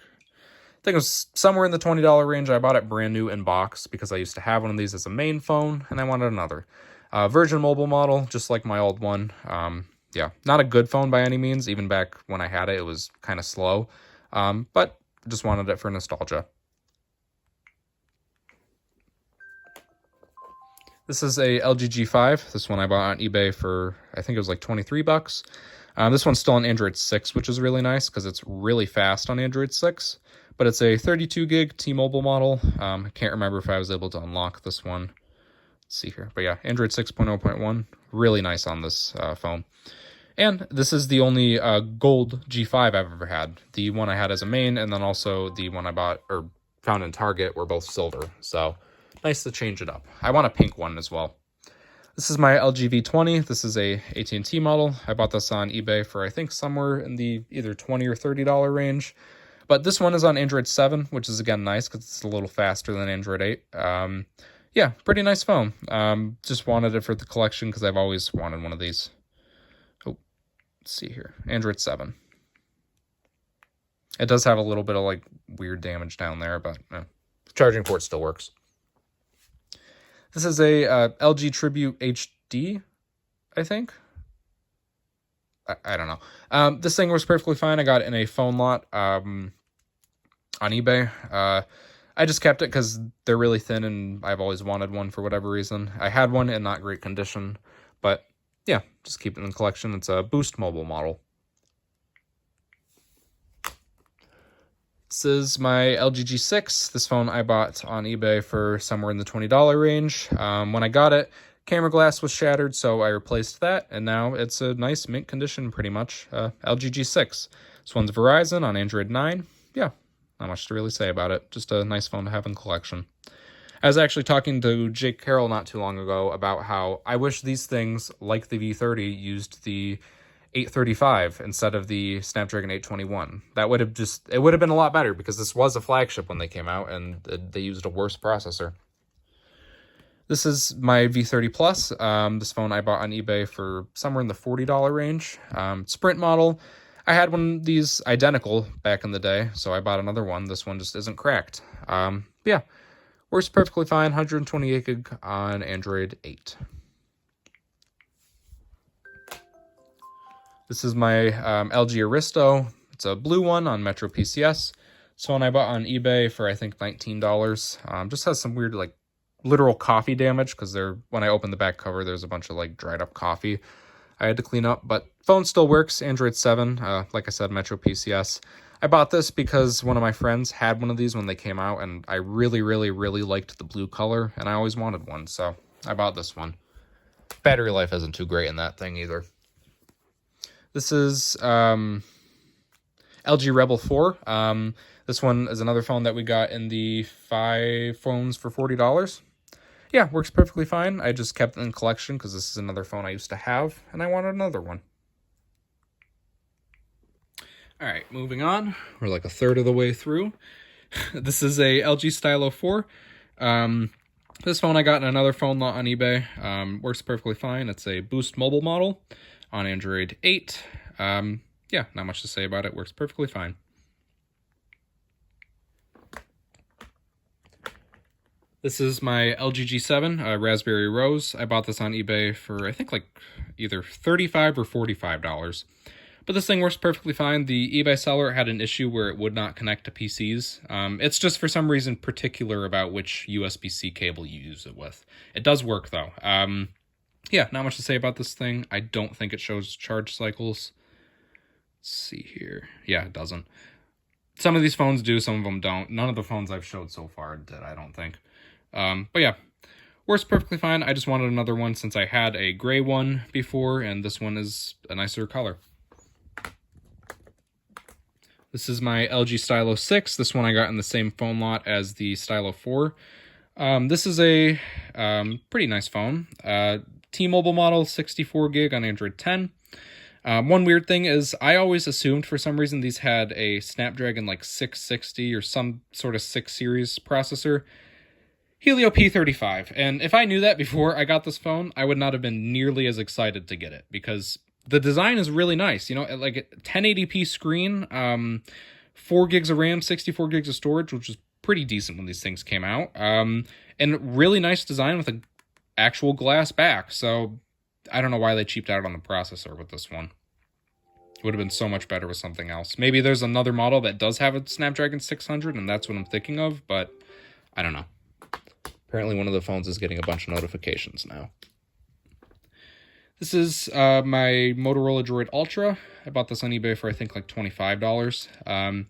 think it was somewhere in the $20 range. I bought it brand new in box because I used to have one of these as a main phone, and I wanted another. Virgin Mobile model, just like my old one. Yeah, not a good phone by any means. Even back when I had it, it was kind of slow. But just wanted it for nostalgia. This is a LG G5. This one I bought on eBay for, I think it was like 23 bucks. This one's still on Android 6, which is really nice because it's really fast on Android 6. But it's a 32 gig T-Mobile model. I can't remember if I was able to unlock this one. Let's see here. But yeah, Android 6.0.1. Really nice on this phone. And this is the only gold G5 I've ever had. The one I had as a main, and then also the one I bought or found in Target were both silver. So nice to change it up. I want a pink one as well. This is my LG V20. This is a AT&T model. I bought this on eBay for I think somewhere in the either $20 or $30 range. But this one is on Android 7, which is again nice because it's a little faster than Android 8. Yeah, pretty nice phone. Just wanted it for the collection because I've always wanted one of these. Oh, let's see here. Android 7. It does have a little bit of like weird damage down there, but the charging port still works. This is a LG Tribute HD, I think. I don't know. This thing was perfectly fine. I got it in a phone lot on eBay. I just kept it because they're really thin and I've always wanted one for whatever reason. I had one in not great condition, but yeah, just keep it in the collection. It's a Boost Mobile model. This is my LG G6. This phone I bought on eBay for somewhere in the $20 range. When I got it, camera glass was shattered, so I replaced that, and now it's a nice mint condition, pretty much. LG G6. This one's Verizon on Android 9. Yeah, not much to really say about it. Just a nice phone to have in collection. I was actually talking to Jake Carroll not too long ago about how I wish these things, like the V30, used the 835 instead of the Snapdragon 821. That would have it would have been a lot better because this was a flagship when they came out and they used a worse processor. This is my V30 Plus. This phone I bought on eBay for somewhere in the $40 range. Sprint model. I had one of these identical back in the day, so I bought another one. This one just isn't cracked. Yeah, works perfectly fine. 128 gig on Android 8. This is my LG Aristo. It's a blue one on Metro PCS. This one I bought on eBay for I think $19. Just has some weird like literal coffee damage because when I opened the back cover, there's a bunch of like dried up coffee I had to clean up. But phone still works. Android 7. Like I said, Metro PCS. I bought this because one of my friends had one of these when they came out, and I really, really, really liked the blue color, and I always wanted one, so I bought this one. Battery life isn't too great in that thing either. This is LG Rebel 4. This one is another phone that we got in the 5 phones for $40. Yeah, works perfectly fine. I just kept it in collection because this is another phone I used to have, and I wanted another one. All right, moving on. We're like a third of the way through. This is a LG Stylo 4. This phone I got in another phone lot on eBay. Works perfectly fine. It's a Boost Mobile model on Android 8. Yeah, not much to say about it. Works perfectly fine. This is my LG G7 Raspberry Rose. I bought this on eBay for I think like either $35 or $45. But this thing works perfectly fine. The eBay seller had an issue where it would not connect to PCs. It's just for some reason particular about which USB-C cable you use it with. It does work though. Yeah, not much to say about this thing. I don't think it shows charge cycles. Let's see here. Yeah, it doesn't. Some of these phones do, some of them don't. None of the phones I've showed so far did, I don't think. But yeah, works perfectly fine. I just wanted another one since I had a gray one before, and this one is a nicer color. This is my LG Stylo 6. This one I got in the same phone lot as the Stylo 4. This is a pretty nice phone. T-Mobile model, 64 gig on Android 10. One weird thing is I always assumed for some reason these had a Snapdragon like 660 or some sort of 6 series processor. Helio P35. And if I knew that before I got this phone, I would not have been nearly as excited to get it because the design is really nice. You know, like 1080p screen, 4 gigs of RAM, 64 gigs of storage, which was pretty decent when these things came out. And really nice design with an actual glass back. So I don't know why they cheaped out on the processor with this one. It would have been so much better with something else. Maybe there's another model that does have a Snapdragon 600, and that's what I'm thinking of, but I don't know. Apparently one of the phones is getting a bunch of notifications now. This is my Motorola Droid Ultra. I bought this on eBay for, I think, like $25.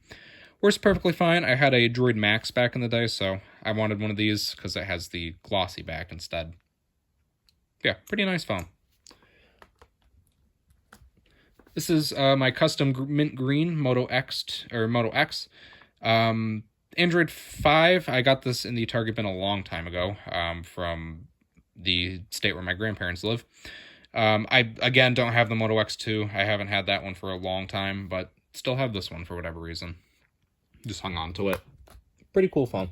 Works perfectly fine. I had a Droid Max back in the day, so I wanted one of these because it has the glossy back instead. Yeah, pretty nice phone. This is my custom mint green Moto X. Android 5. I got this in the Target bin a long time ago from the state where my grandparents live. I, again, don't have the Moto X2. I haven't had that one for a long time, but still have this one for whatever reason. Just hung on to it. Pretty cool phone.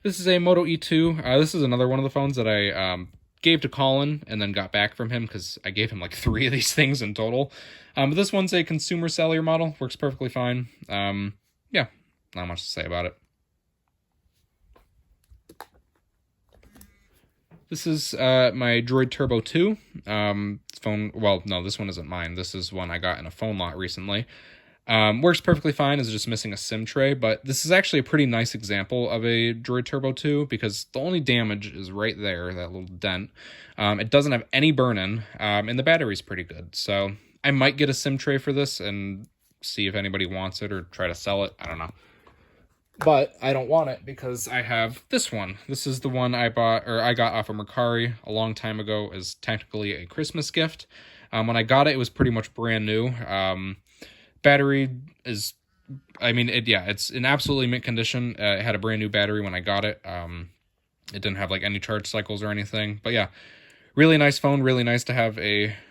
This is a Moto E2. This is another one of the phones that I gave to Colin and then got back from him because I gave him like 3 of these things in total. But this one's a consumer cellular model. Works perfectly fine. Yeah, not much to say about it. This is my Droid Turbo 2 phone. Well, no, this one isn't mine. This is one I got in a phone lot recently. Works perfectly fine. It's just missing a SIM tray, but this is actually a pretty nice example of a Droid Turbo 2 because the only damage is right there, that little dent. It doesn't have any burn-in, and the battery's pretty good. So I might get a SIM tray for this and see if anybody wants it or try to sell it. I don't know. But I don't want it because I have this one. This is the one I got off of Mercari a long time ago as technically a Christmas gift. When I got it, it was pretty much brand new. Battery is, it's in absolutely mint condition. It had a brand new battery when I got it. It didn't have like any charge cycles or anything. But yeah, really nice phone. Really nice to have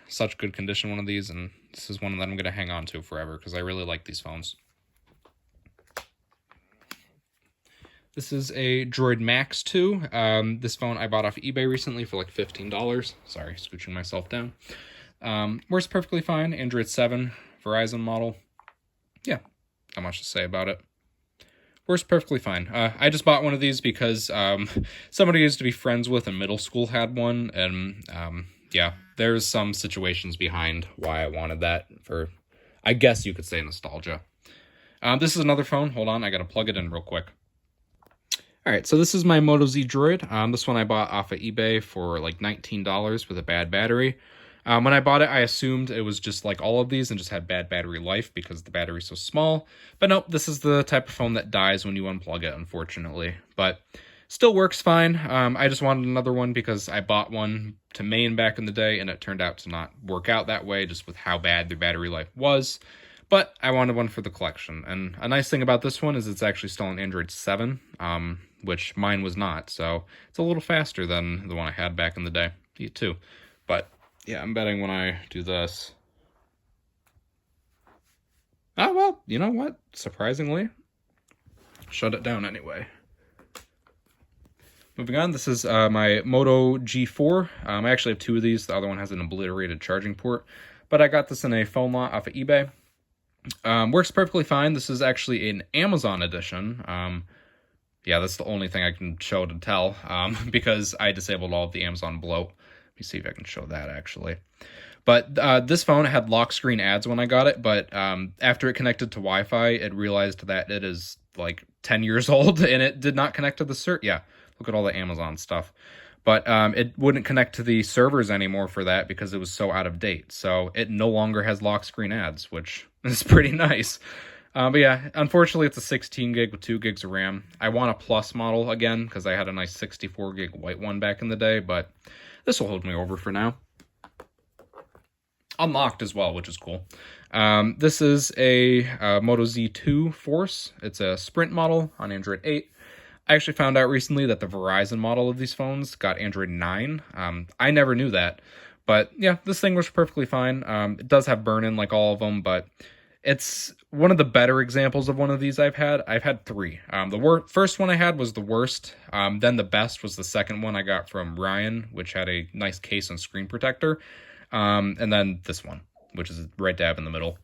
such good condition one of these. And this is one that I'm going to hang on to forever because I really like these phones. This is a Droid Max 2. This phone I bought off eBay recently for like $15. Sorry, scooching myself down. Works perfectly fine. Android 7 Verizon model. Yeah, not much to say about it. Works perfectly fine. I just bought one of these because somebody I used to be friends with in middle school had one, and yeah, there's some situations behind why I wanted that for, I guess you could say, nostalgia. This is another phone. Hold on, I gotta plug it in real quick. Alright, so this is my Moto Z Droid. This one I bought off of eBay for like $19 with a bad battery. When I bought it, I assumed it was just like all of these and just had bad battery life because the battery's so small. But nope, this is the type of phone that dies when you unplug it, unfortunately. But still works fine. I just wanted another one because I bought one to main back in the day, and it turned out to not work out that way just with how bad their battery life was. But I wanted one for the collection. And a nice thing about this one is it's actually still on Android 7, which mine was not. So it's a little faster than the one I had back in the day, too. But yeah, I'm betting when I do this. Oh, well, you know what? Surprisingly, shut it down anyway. Moving on, this is my Moto G4. I actually have 2 of these. The other one has an obliterated charging port. But I got this in a phone lot off of eBay. Works perfectly fine. This is actually an Amazon edition. Yeah, that's the only thing I can show to tell because I disabled all of the Amazon bloat. Let me see if I can show that, actually. But this phone had lock screen ads when I got it, but after it connected to Wi-Fi, it realized that it is like 10 years old, and it did not connect to the Yeah, look at all the Amazon stuff. But it wouldn't connect to the servers anymore for that because it was so out of date. So it no longer has lock screen ads, which is pretty nice. But yeah, unfortunately, it's a 16 gig with 2 gigs of RAM. I want a Plus model again because I had a nice 64 gig white one back in the day, but this will hold me over for now. Unlocked as well, which is cool. This is a Moto Z2 Force. It's a Sprint model on Android 8. I actually found out recently that the Verizon model of these phones got Android 9. I never knew that. But yeah, this thing works perfectly fine. It does have burn-in like all of them, but it's one of the better examples of one of these I've had. I've had 3. The first one I had was the worst. Then the best was the second one I got from Ryan, which had a nice case and screen protector. And then this one, which is right dab in the middle.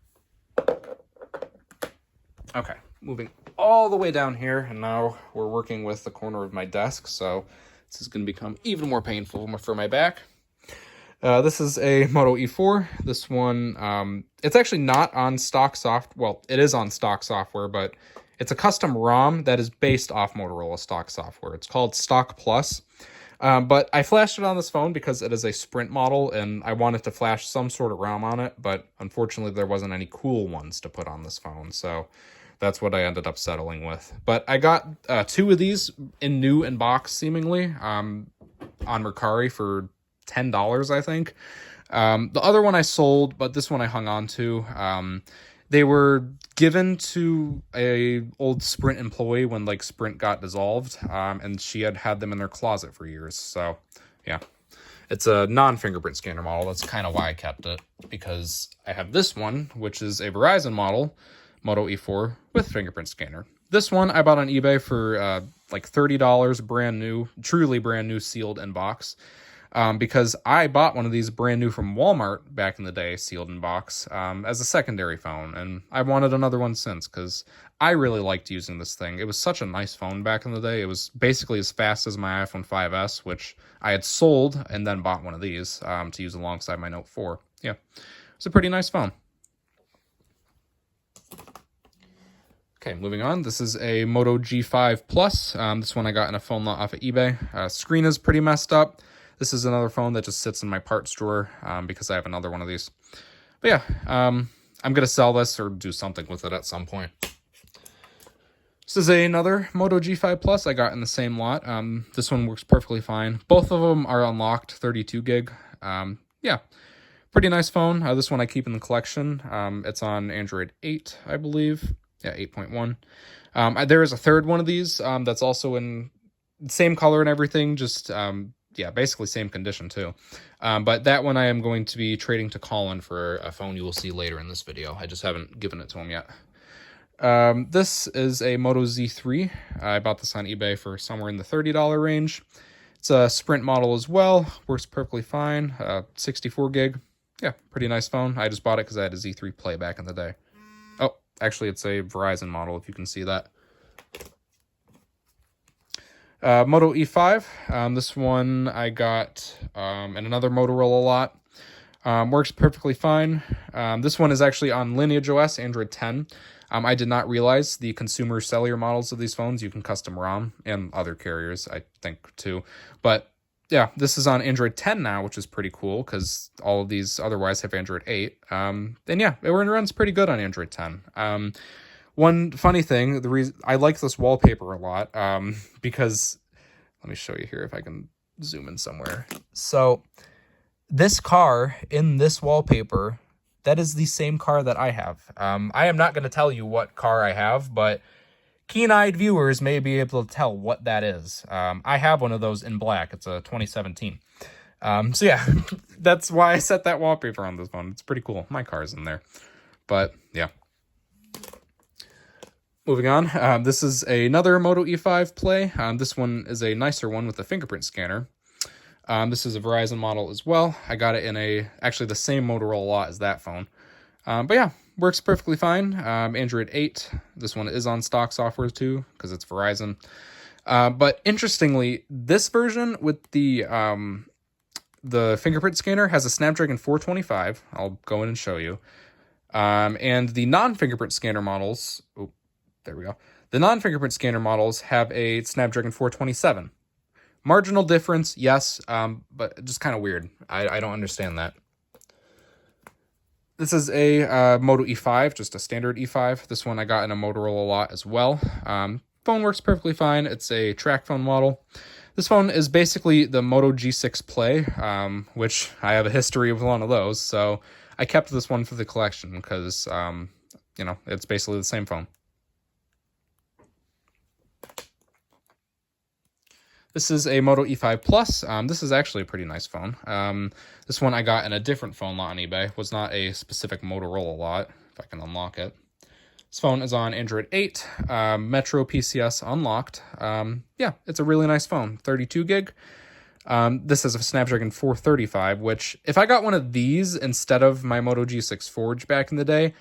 Okay, moving all the way down here, and now we're working with the corner of my desk, so this is going to become even more painful for my back. This is a Moto E4. This one, it's actually not on stock well, it is on stock software, but it's a custom ROM that is based off Motorola stock software. It's called Stock Plus. But I flashed it on this phone because it is a Sprint model, and I wanted to flash some sort of ROM on it, but unfortunately there wasn't any cool ones to put on this phone, so that's what I ended up settling with. But I got 2 of these new in box, seemingly, on Mercari for $10, I think. The other one I sold, but this one I hung on to. They were given to a old Sprint employee when like Sprint got dissolved, and she had them in their closet for years. So, yeah, it's a non-fingerprint scanner model. That's kind of why I kept it, because I have this one, which is a Verizon model, Moto E4 with fingerprint scanner. This one I bought on eBay for like $30, brand new, truly brand new, sealed in box. Because I bought one of these brand new from Walmart back in the day, sealed in box, as a secondary phone, and I wanted another one since, because I really liked using this thing. It was such a nice phone back in the day. It was basically as fast as my iPhone 5S, which I had sold and then bought one of these to use alongside my Note 4. Yeah, it's a pretty nice phone. Okay, moving on. This is a Moto G5 Plus. This one I got in a phone lot off of eBay. Screen is pretty messed up. This is another phone that just sits in my parts drawer because I have another one of these. But yeah, I'm going to sell this or do something with it at some point. This is another Moto G5 Plus I got in the same lot. This one works perfectly fine. Both of them are unlocked, 32 gig. Yeah, pretty nice phone. This one I keep in the collection. It's on Android 8, I believe. Yeah, 8.1. There is a third one of these that's also in the same color and everything, just... yeah, basically same condition too. But that one I am going to be trading to Colin for a phone you will see later in this video. I just haven't given it to him yet. This is a Moto Z3. I bought this on eBay for somewhere in the $30 range. It's a Sprint model as well. Works perfectly fine. 64 gig. Yeah, pretty nice phone. I just bought it because I had a Z3 Play back in the day. Oh, actually it's a Verizon model, if you can see that. Moto E5, this one I got in another Motorola lot. Works perfectly fine. This one is actually on Lineage OS, Android 10. I did not realize the consumer cellular models of these phones, you can custom ROM, and other carriers, I think, too. But yeah, this is on Android 10 now, which is pretty cool, because all of these otherwise have Android 8. And yeah, it runs pretty good on Android 10. One funny thing, the reason I like this wallpaper a lot, because let me show you here if I can zoom in somewhere. So this car in this wallpaper, that is the same car that I have. I am not going to tell you what car I have, but keen-eyed viewers may be able to tell what that is. I have one of those in black. It's a 2017. So yeah, that's why I set that wallpaper on this phone. It's pretty cool. My car's in there. But yeah. Moving on, this is another Moto E5 Play. This one is a nicer one with a fingerprint scanner. This is a Verizon model as well. I got it in actually the same Motorola lot as that phone. But yeah, works perfectly fine. Android 8. This one is on stock software too, because it's Verizon. But interestingly, this version with the fingerprint scanner has a Snapdragon 425. I'll go in and show you. And the non-fingerprint scanner models... Oh, there we go. The non-fingerprint scanner models have a Snapdragon 427. Marginal difference, yes, but just kind of weird. I don't understand that. This is a Moto E5, just a standard E5. This one I got in a Motorola lot as well. Phone works perfectly fine. It's a track phone model. This phone is basically the Moto G6 Play, which I have a history with one of those. So I kept this one for the collection because, you know, it's basically the same phone. This is a Moto E5 Plus. This is actually a pretty nice phone. This one I got in a different phone lot on eBay. Was not a specific Motorola lot, if I can unlock it. This phone is on Android 8, Metro PCS unlocked. Yeah, it's a really nice phone, 32 gig. This is a Snapdragon 435, which if I got one of these instead of my Moto G6 Forge back in the day,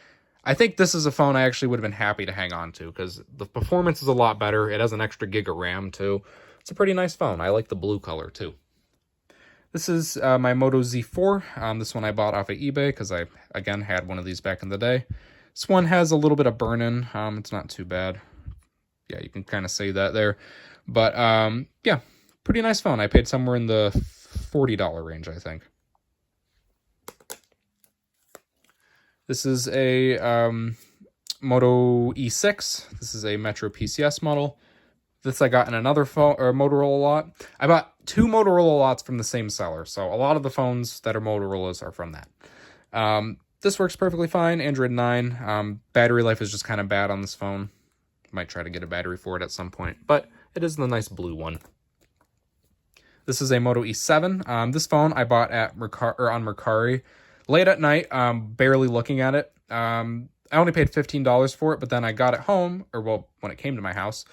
I think this is a phone I actually would have been happy to hang on to because the performance is a lot better. It has an extra gig of RAM too. It's a pretty nice phone. I like the blue color too. This is my Moto Z4. This one I bought off of eBay because I, again, had one of these back in the day. This one has a little bit of burn-in. It's not too bad. Yeah, you can kind of see that there. But, yeah, pretty nice phone. I paid somewhere in the $40 range, I think. This is a Moto E6. This is a Metro PCS model. This I got in another phone or Motorola lot. I bought 2 Motorola lots from the same seller, so a lot of the phones that are Motorola's are from that. This works perfectly fine. Android 9. Battery life is just kind of bad on this phone. Might try to get a battery for it at some point, but it is the nice blue one. This is a Moto E7. This phone I bought at on Mercari late at night, barely looking at it. I only paid $15 for it, but then I got it home, or well, when it came to my house.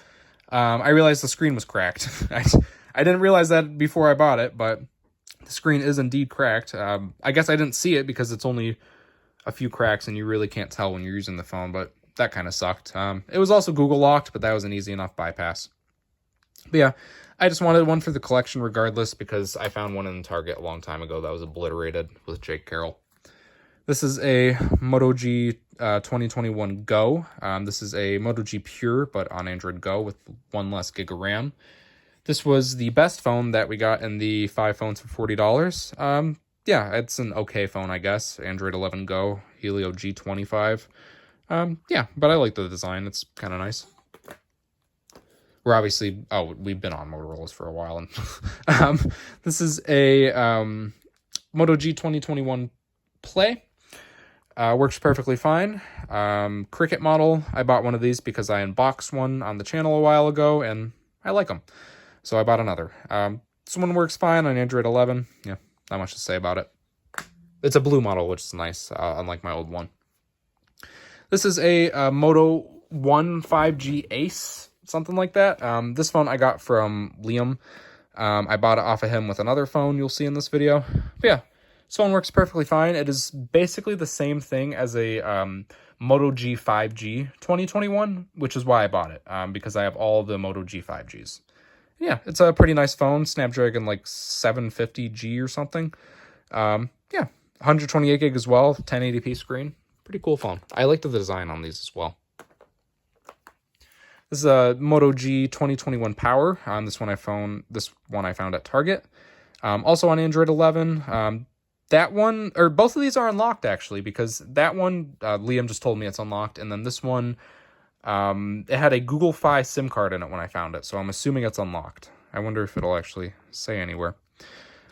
I realized the screen was cracked. I didn't realize that before I bought it, but the screen is indeed cracked. I guess I didn't see it because it's only a few cracks and you really can't tell when you're using the phone, but that kind of sucked. It was also Google locked, but that was an easy enough bypass. But yeah, I just wanted one for the collection regardless because I found one in Target a long time ago that was obliterated with Jake Carroll. This is a Moto G 2021 Go. This is a Moto G Pure, but on Android Go with 1 less gig of RAM. This was the best phone that we got in the 5 phones for $40. Yeah, it's an okay phone, I guess. Android 11 Go, Helio G25. Yeah, but I like the design. It's kind of nice. We're obviously... Oh, we've been on Motorola's for a while. And this is a Moto G 2021 Play. Works perfectly fine. Cricket model. I bought one of these because I unboxed one on the channel a while ago, and I like them. So I bought another. This one works fine on Android 11. Yeah, not much to say about it. It's a blue model, which is nice, unlike my old one. This is a Moto 1 5G Ace, something like that. This phone I got from Liam. I bought it off of him with another phone you'll see in this video. But yeah, this phone works perfectly fine. It is basically the same thing as a Moto G 5G 2021, which is why I bought it, because I have all the Moto G 5Gs. Yeah, it's a pretty nice phone, Snapdragon like 750G or something. Yeah, 128 gig as well, 1080p screen. Pretty cool phone. I like the design on these as well. This is a Moto G 2021 Power. This one I found at Target. Also on Android 11. That one, or both of these are unlocked actually, because that one, Liam just told me it's unlocked, and then this one, it had a Google Fi SIM card in it when I found it, so I'm assuming it's unlocked. I wonder if it'll actually say anywhere.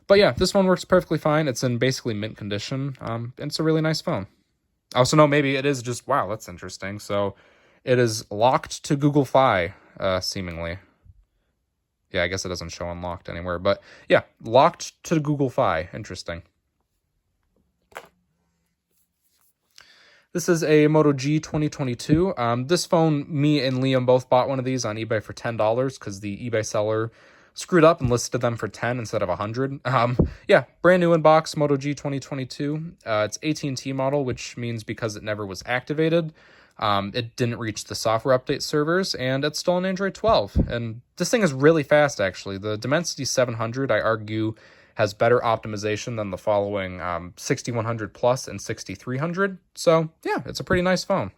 But yeah, this one works perfectly fine. It's in basically mint condition, and it's a really nice phone. I also know maybe it is just, wow, that's interesting. So it is locked to Google Fi, seemingly. Yeah, I guess it doesn't show unlocked anywhere, but yeah, locked to Google Fi. Interesting. This is a Moto G 2022. This phone, me and Liam both bought one of these on eBay for $10 because the eBay seller screwed up and listed them for 10 instead of 100. Yeah, brand new in box, Moto G 2022. It's AT&T model, which means because it never was activated, it didn't reach the software update servers, and it's still on Android 12. And this thing is really fast, actually. The Dimensity 700, I argue, has better optimization than the following 6100 Plus and 6300. So, yeah, it's a pretty nice phone.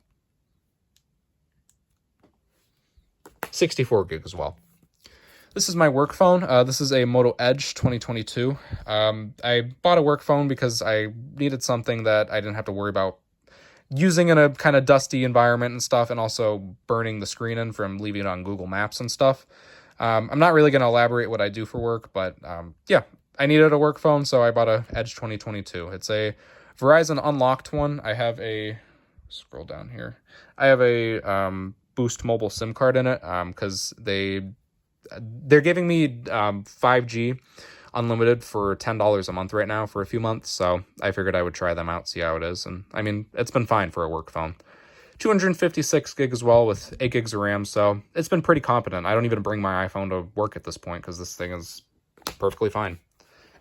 64 gig as well. This is my work phone. This is a Moto Edge 2022. I bought a work phone because I needed something that I didn't have to worry about using in a kind of dusty environment and stuff, and also burning the screen in from leaving it on Google Maps and stuff. I'm not really going to elaborate what I do for work, but yeah, I needed a work phone, so I bought a Edge 2022. It's a Verizon unlocked one. I have a, scroll down here, I have a Boost Mobile SIM card in it because they're giving me 5G unlimited for $10 a month right now for a few months, so I figured I would try them out, see how it is, and I mean, it's been fine for a work phone. 256 gig as well with 8 gigs of RAM, so it's been pretty competent. I don't even bring my iPhone to work at this point because this thing is perfectly fine.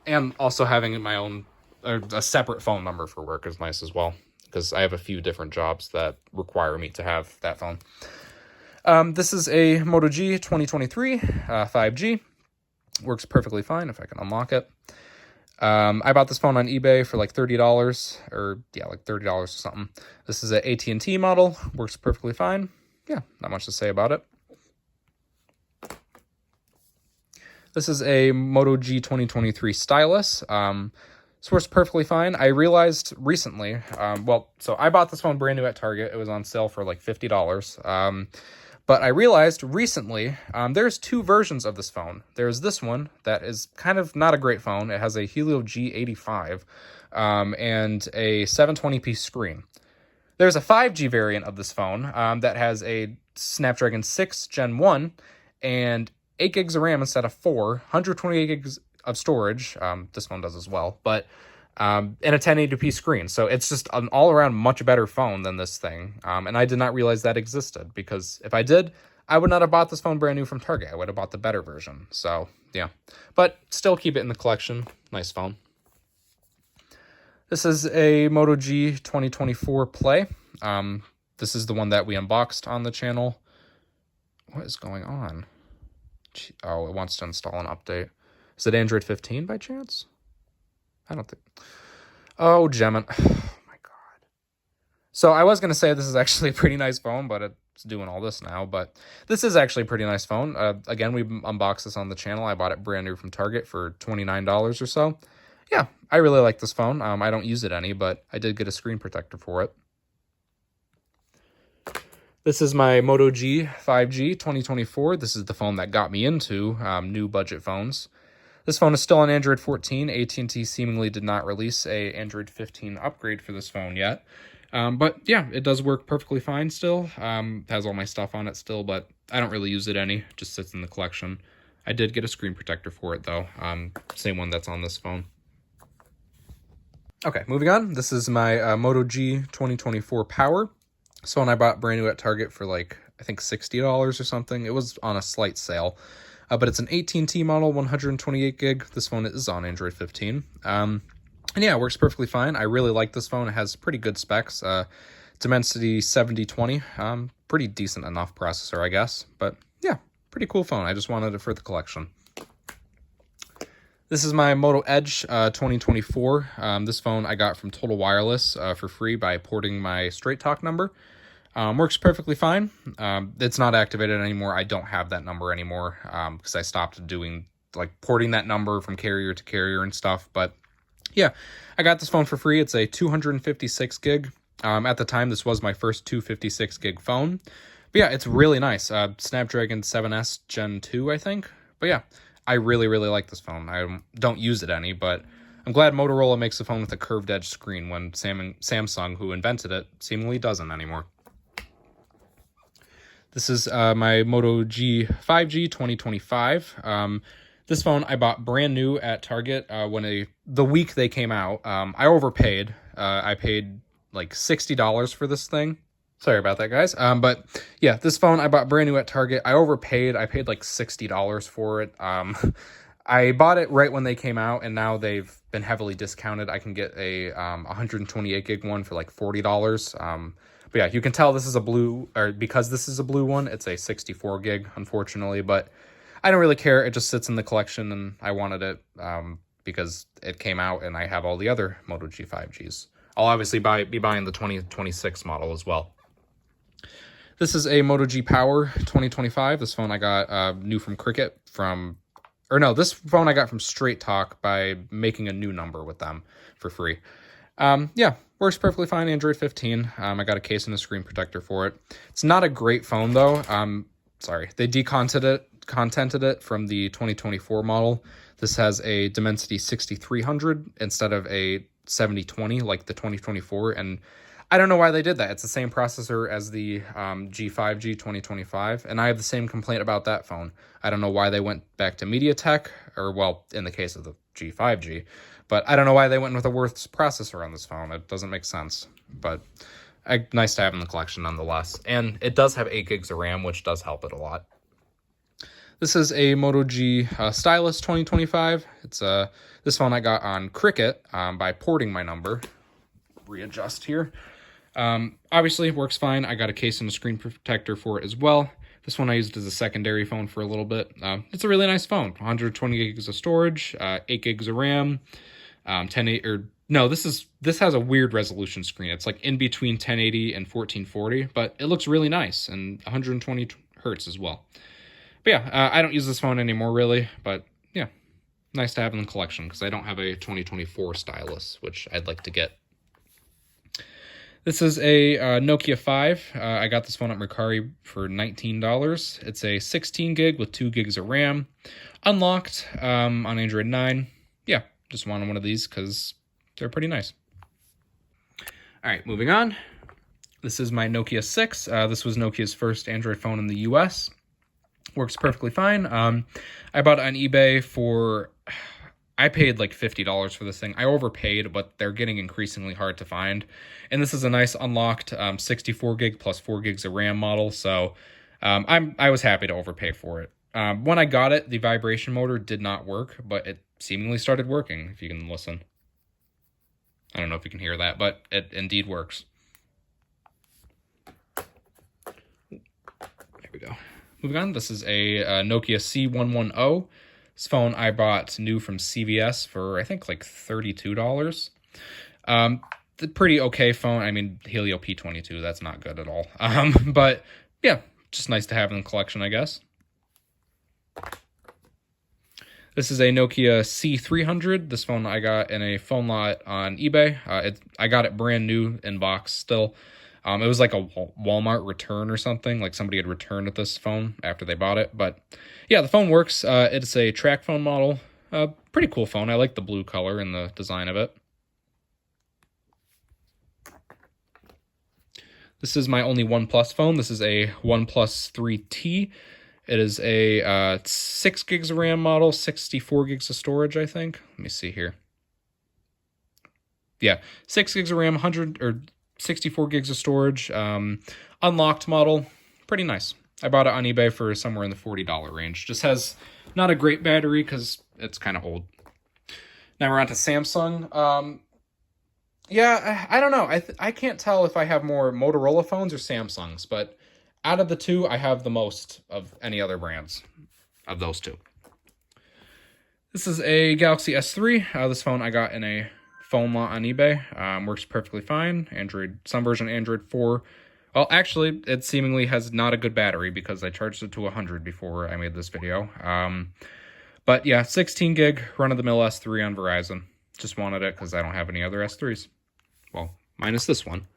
And also having my own, a separate phone number for work is nice as well, because I have a few different jobs that require me to have that phone. This is a Moto G 2023 5G. Works perfectly fine if I can unlock it. I bought this phone on eBay for like $30, or yeah, like $30 or something. This is an AT&T model. Works perfectly fine. Yeah, not much to say about it. This is a Moto G 2023 stylus. This works perfectly fine. I realized recently, so I bought this phone brand new at Target. It was on sale for like $50. But I realized recently, there's two versions of this phone. There's this one that is kind of not a great phone. It has a Helio G85 and a 720p screen. There's a 5G variant of this phone that has a Snapdragon 6 Gen 1 and 8 gigs of RAM instead of 4, 128 gigs of storage. This one does as well, but and a 1080p screen. So it's just an all-around much better phone than this thing. And I did not realize that existed, because if I did, I would not have bought this phone brand new from Target. I would have bought the better version. So yeah, but still keep it in the collection. Nice phone. This is a Moto G 2024 Play. This is the one that we unboxed on the channel. What is going on? Oh, it wants to install an update. Is it Android 15 by chance? I don't think. Oh, Gemini. Oh, my God. So I was going to say this is actually a pretty nice phone, but it's doing all this now. But this is actually a pretty nice phone. Again, we unboxed this on the channel. I bought it brand new from Target for $29 or so. Yeah, I really like this phone. I don't use it any, but I did get a screen protector for it. This is my Moto G 5G 2024. This is the phone that got me into new budget phones. This phone is still on Android 14. AT&T seemingly did not release a Android 15 upgrade for this phone yet. But yeah, it does work perfectly fine still. Has all my stuff on it still, but I don't really use it any. It just sits in the collection. I did get a screen protector for it though. Same one that's on this phone. Okay, moving on. This is my Moto G 2024 Power. This one I bought brand new at Target for like, I think $60 or something. It was on a slight sale. But it's an AT&T model, 128 gig. This phone is on Android 15. And yeah, it works perfectly fine. I really like this phone. It has pretty good specs. Dimensity 7020. Pretty decent enough processor, I guess. But yeah, pretty cool phone. I just wanted it for the collection. This is my Moto Edge 2024. This phone I got from Total Wireless for free by porting my Straight Talk number. Works perfectly fine. It's not activated anymore. I don't have that number anymore because I stopped doing like porting that number from carrier to carrier and stuff. But yeah, I got this phone for free. It's a 256 gig. At the time, this was my first 256 gig phone. But yeah, it's really nice. Snapdragon 7S Gen 2, I think. But yeah, I really, really like this phone. I don't use it any, but I'm glad Motorola makes a phone with a curved edge screen when Samsung, who invented it, seemingly doesn't anymore. This is my Moto G 5G 2025. This phone I bought brand new at Target the week they came out. I overpaid. I paid like $60 for this thing. Sorry about that, guys. But yeah, this phone I bought brand new at Target. I overpaid. I paid like $60 for it. I bought it right when they came out, and now they've been heavily discounted. I can get a 128 gig one for like $40. But yeah, you can tell this is a blue, or because this is a blue one, it's a 64 gig, unfortunately. But I don't really care. It just sits in the collection, and I wanted it because it came out, and I have all the other Moto G 5Gs. I'll obviously be buying the 2026 model as well. This is a Moto G Power 2025. This phone I got new from Cricket this phone I got from Straight Talk by making a new number with them for free. Yeah, works perfectly fine, Android 15. I got a case and a screen protector for it. It's not a great phone though. Sorry, they decontented it from the 2024 model. This has a Dimensity 6300 instead of a 7020 like the 2024, and I don't know why they did that. It's the same processor as the G5G 2025, and I have the same complaint about that phone. I don't know why they went back to MediaTek, or well, in the case of the G5G, but I don't know why they went with a worse processor on this phone. It doesn't make sense, but nice to have in the collection nonetheless. And it does have 8 gigs of RAM, which does help it a lot. This is a Moto G Stylus 2025. It's this phone I got on Cricket by porting my number. Readjust here. Obviously, it works fine. I got a case and a screen protector for it as well. This one I used as a secondary phone for a little bit. It's a really nice phone. 120 gigs of storage, 8 gigs of RAM, 1080 or no, this has a weird resolution screen. It's like in between 1080 and 1440, but it looks really nice, and 120 hertz as well. But yeah, I don't use this phone anymore really, but yeah, nice to have in the collection because I don't have a 2024 stylus, which I'd like to get. This is a Nokia 5. I got this phone at Mercari for $19. It's a 16 gig with 2 gigs of RAM, unlocked on Android 9. Yeah, just wanted one of these because they're pretty nice. All right, moving on. This is my Nokia 6. This was Nokia's first Android phone in the US. Works perfectly fine. I bought it on eBay for... I paid like $50 for this thing. I overpaid, but they're getting increasingly hard to find. And this is a nice unlocked 64 gig plus 4 gigs of RAM model. So I was happy to overpay for it. When I got it, the vibration motor did not work, but it seemingly started working, if you can listen. I don't know if you can hear that, but it indeed works. There we go. Moving on, this is a Nokia C110. This phone I bought new from CVS for, I think, like $32. The pretty okay phone. I mean, Helio P22, that's not good at all. But yeah, just nice to have in the collection, I guess. This is a Nokia C300. This phone I got in a phone lot on eBay. I got it brand new in box still. It was like a Walmart return or something. Like somebody had returned this phone after they bought it. But yeah, the phone works. It's a track phone model. Pretty cool phone. I like the blue color and the design of it. This is my only OnePlus phone. This is a OnePlus 3T. It is a 6 gigs of RAM model, 64 gigs of storage, I think. Let me see here. Yeah, 6 gigs of RAM, 64 gigs of storage, unlocked model, pretty nice. I bought it on eBay for somewhere in the $40 range. Just has not a great battery because it's kind of old. Now we're on to Samsung. Yeah, I don't know. I can't tell if I have more Motorola phones or Samsungs, but out of the two, I have the most of any other brands of those two. This is a Galaxy S3. This phone I got in a phone lot on eBay. Works perfectly fine. Some version Android 4. Well, actually, it seemingly has not a good battery because I charged it to 100 before I made this video. But yeah, 16 gig, run-of-the-mill S3 on Verizon. Just wanted it because I don't have any other S3s. Well, minus this one.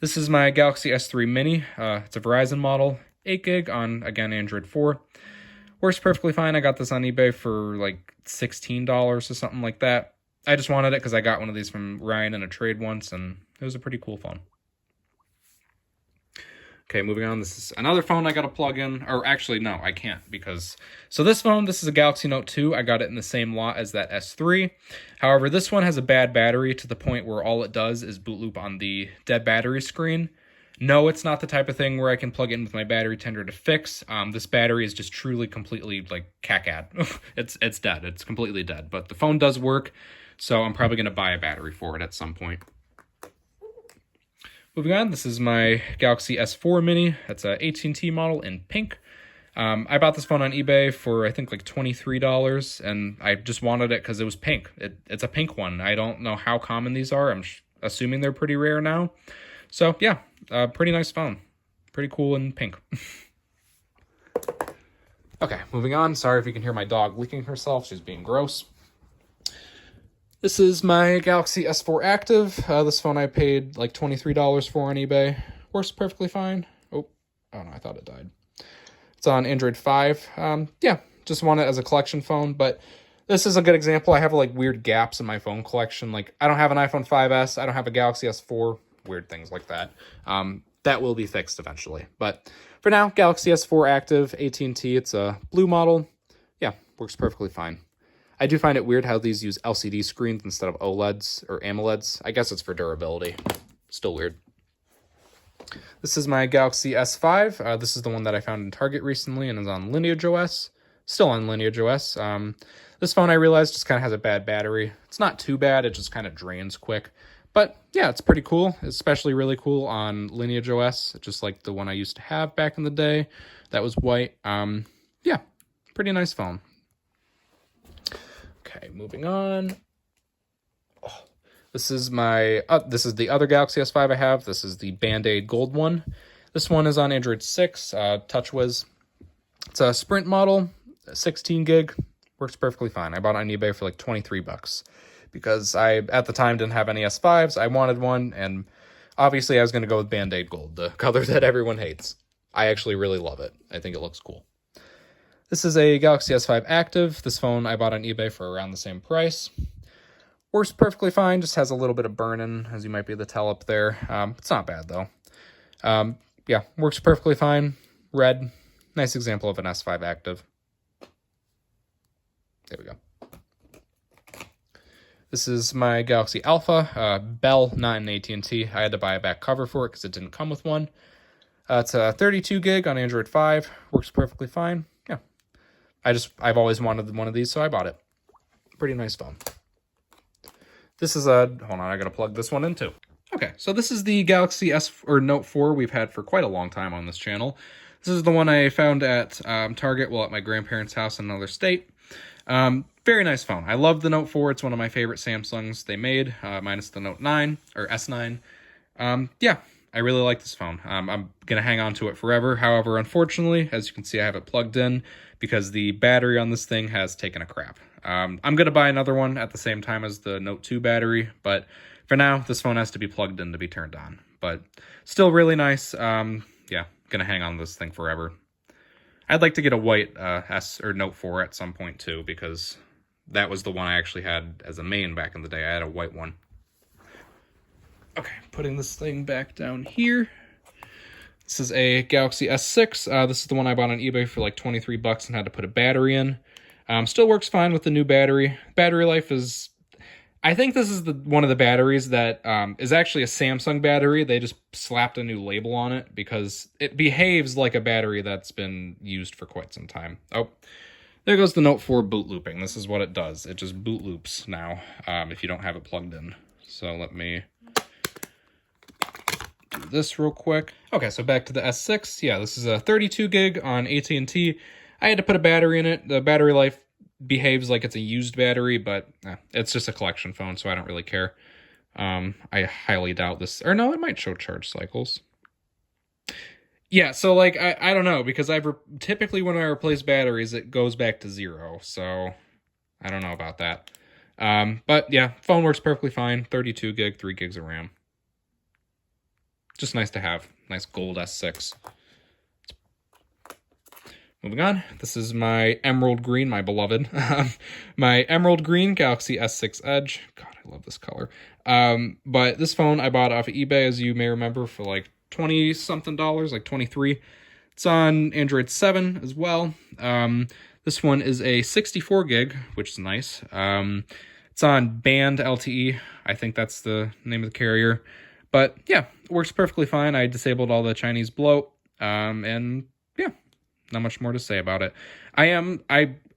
This is my Galaxy S3 Mini. It's a Verizon model, 8 gig on, again, Android 4. Works perfectly fine. I got this on eBay for like $16 or something like that. I just wanted it because I got one of these from Ryan in a trade once, and it was a pretty cool phone. Okay, moving on. This is another phone I got to plug in. Or actually, no, I can't because... So this phone, this is a Galaxy Note 2. I got it in the same lot as that S3. However, this one has a bad battery to the point where all it does is boot loop on the dead battery screen. No, it's not the type of thing where I can plug it in with my battery tender to fix. This battery is just truly, completely, like, cack-ad. It's dead. It's completely dead. But the phone does work, so I'm probably going to buy a battery for it at some point. Moving on, this is my Galaxy S4 Mini. That's a AT&T model in pink. I bought this phone on eBay for, I think, like $23, and I just wanted it because it was pink. It's a pink one. I don't know how common these are. I'm assuming they're pretty rare now. So, yeah, pretty nice phone. Pretty cool and pink. Okay, moving on. Sorry if you can hear my dog licking herself. She's being gross. This is my Galaxy S4 Active. This phone I paid like $23 for on eBay. Works perfectly fine. Oh no, I thought it died. It's on Android 5. Yeah, just want it as a collection phone, but this is a good example. I have like weird gaps in my phone collection. Like I don't have an iPhone 5S. I don't have a Galaxy S4. Weird things like that. That will be fixed eventually. But for now, Galaxy S4 Active, AT&T. It's a blue model. Yeah, works perfectly fine. I do find it weird how these use LCD screens instead of OLEDs or AMOLEDs. I guess it's for durability. Still weird. This is my Galaxy S5. This is the one that I found in Target recently and is on Lineage OS. Still on Lineage OS. This phone I realized just kind of has a bad battery. It's not too bad. It just kind of drains quick. But yeah, it's pretty cool, especially really cool on Lineage OS, just like the one I used to have back in the day. That was white. Yeah, pretty nice phone. Okay, moving on. Oh, this is the other Galaxy S5 I have. This is the Band-Aid Gold one. This one is on Android 6, TouchWiz. It's a Sprint model, 16 gig, works perfectly fine. I bought it on eBay for like 23 bucks because I, at the time, didn't have any S5s. I wanted one, and obviously I was going to go with Band-Aid Gold, the color that everyone hates. I actually really love it. I think it looks cool. This is a Galaxy S5 Active. This phone I bought on eBay for around the same price. Works perfectly fine, just has a little bit of burn-in, as you might be able to tell up there. It's not bad, though. Yeah, works perfectly fine. Red. Nice example of an S5 Active. There we go. This is my Galaxy Alpha, Bell, not an AT&T. I had to buy a back cover for it because it didn't come with one. It's a 32 gig on Android 5. Works perfectly fine. Yeah. I've always wanted one of these, so I bought it. Pretty nice phone. This is hold on, I gotta plug this one in too. Okay, so this is the Galaxy Note 4 we've had for quite a long time on this channel. This is the one I found at Target while at my grandparents' house in another state. Very nice phone. I love the Note 4. It's one of my favorite Samsungs they made, minus the Note 9, or S9. Yeah, I really like this phone. I'm going to hang on to it forever. However, unfortunately, as you can see, I have it plugged in because the battery on this thing has taken a crap. I'm going to buy another one at the same time as the Note 2 battery, but for now, this phone has to be plugged in to be turned on. But still really nice. Yeah, gonna hang on to this thing forever. I'd like to get a white Note 4 at some point too, because that was the one I actually had as a main back in the day. I had a white one. Okay, putting this thing back down here. This is a Galaxy S6. This is the one I bought on eBay for like 23 bucks and had to put a battery in. Still works fine with the new battery. Battery life is... I think this is one of the batteries that is actually a Samsung battery. They just slapped a new label on it because it behaves like a battery that's been used for quite some time. Oh, there goes the Note 4 boot looping. This is what it does. It just boot loops now if you don't have it plugged in. So let me do this real quick. Okay, so back to the S6. Yeah, this is a 32 gig on AT&T. I had to put a battery in it. The battery life behaves like it's a used battery, but it's just a collection phone, so I don't really care. I highly doubt this, or no, it might show charge cycles. Yeah, so like I don't know, because typically when I replace batteries it goes back to 0, so I don't know about that. But yeah, phone works perfectly fine. 32 gig, 3 gigs of RAM. Just nice to have. Nice gold S6. Moving on, this is my emerald green, my beloved. My emerald green Galaxy S6 Edge. God, I love this color. But this phone I bought off of eBay, as you may remember, for like 20-something dollars, like 23. It's on Android 7 as well. This one is a 64 gig, which is nice. It's on Band LTE. I think that's the name of the carrier. But yeah, it works perfectly fine. I disabled all the Chinese bloat. And yeah. Not much more to say about it.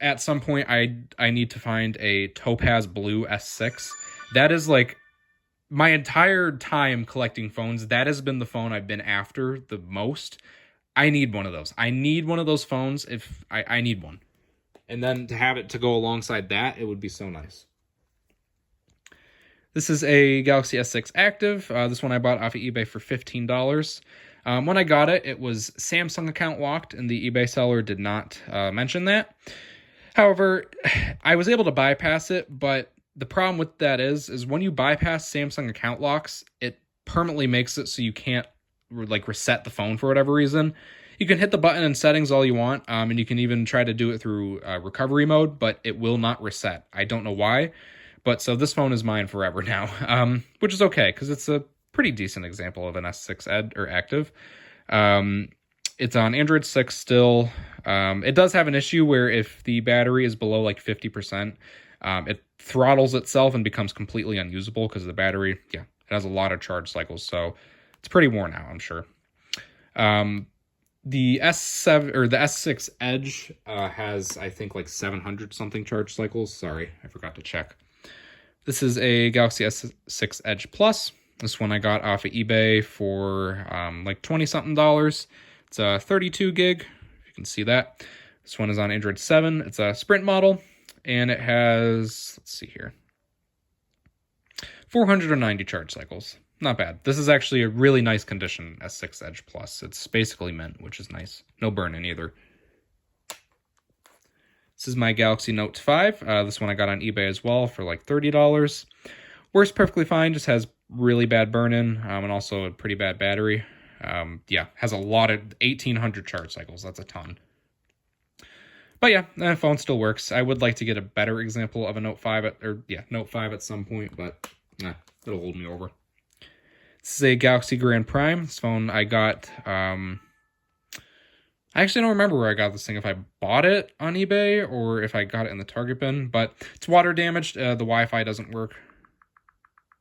At some point I need to find a Topaz Blue S6. That is like my entire time collecting phones. That has been the phone I've been after the most. I need one of those. I need one of those phones if I need one. And then to have it to go alongside that, it would be so nice. This is a Galaxy S6 Active. This one I bought off of eBay for $15. When I got it, it was Samsung account locked, and the eBay seller did not mention that. However, I was able to bypass it, but the problem with that is when you bypass Samsung account locks, it permanently makes it so you can't like reset the phone for whatever reason. You can hit the button in settings all you want, and you can even try to do it through recovery mode, but it will not reset. I don't know why, but so this phone is mine forever now, which is okay because it's a pretty decent example of an S6 Active. It's on Android 6 still. It does have an issue where if the battery is below like 50%, it throttles itself and becomes completely unusable because the battery, it has a lot of charge cycles, so it's pretty worn out, I'm sure. The S7 or the S6 Edge has, I think, like 700 something charge cycles. Sorry, I forgot to check. This is a Galaxy S6 Edge Plus. This one I got off of eBay for like 20-something dollars. It's a 32 gig, if you can see that. This one is on Android 7. It's a Sprint model, and it has, let's see here, 490 charge cycles. Not bad. This is actually a really nice condition S6 Edge Plus. It's basically mint, which is nice. No burn-in either. This is my Galaxy Note 5. This one I got on eBay as well for like $30. Works perfectly fine, just has really bad burn-in and also a pretty bad battery. Yeah, has a lot of 1,800 charge cycles. That's a ton. But yeah, the phone still works. I would like to get a better example of a Note 5 Note 5 at some point, but it'll hold me over. This is a Galaxy Grand Prime. This phone I got, I actually don't remember where I got this thing, if I bought it on eBay or if I got it in the Target bin, but it's water damaged. The Wi-Fi doesn't work.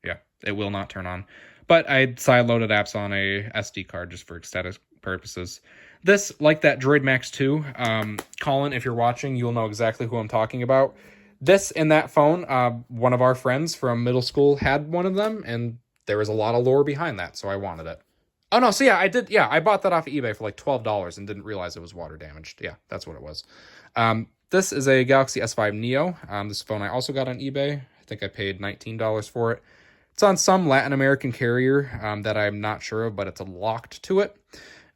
Yeah, it will not turn on. But I side-loaded apps on a SD card just for aesthetic purposes. This, like that Droid Max 2, Colin, if you're watching, you'll know exactly who I'm talking about. This and that phone, one of our friends from middle school had one of them, and there was a lot of lore behind that, so I wanted it. Oh, no, so yeah, I did. Yeah, I bought that off of eBay for like $12 and didn't realize it was water damaged. Yeah, that's what it was. This is a Galaxy S5 Neo. This phone I also got on eBay. I think I paid $19 for it. It's on some Latin American carrier that I'm not sure of, but it's locked to it.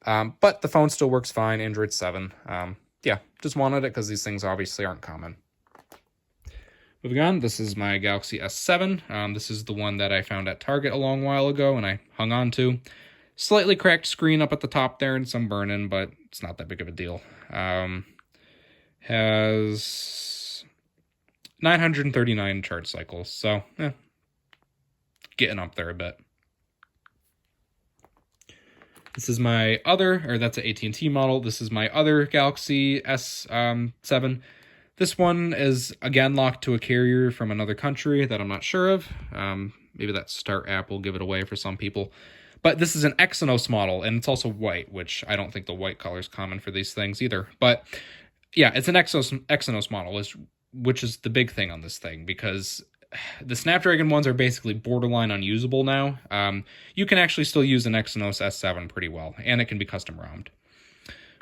But the phone still works fine, Android 7. Yeah, just wanted it because these things obviously aren't common. Moving on, this is my Galaxy S7. This is the one that I found at Target a long while ago and I hung on to. Slightly cracked screen up at the top there and some burn-in, but it's not that big of a deal. Has 939 charge cycles, so getting up there a bit. This is my other, or that's an AT&T model. This is my other Galaxy S7. This one is, again, locked to a carrier from another country that I'm not sure of. Maybe that Start app will give it away for some people. But this is an Exynos model, and it's also white, which I don't think the white color is common for these things either. But yeah, it's an Exynos model, which is the big thing on this thing, because the Snapdragon ones are basically borderline unusable now. You can actually still use an Exynos S7 pretty well, and it can be custom ROMed.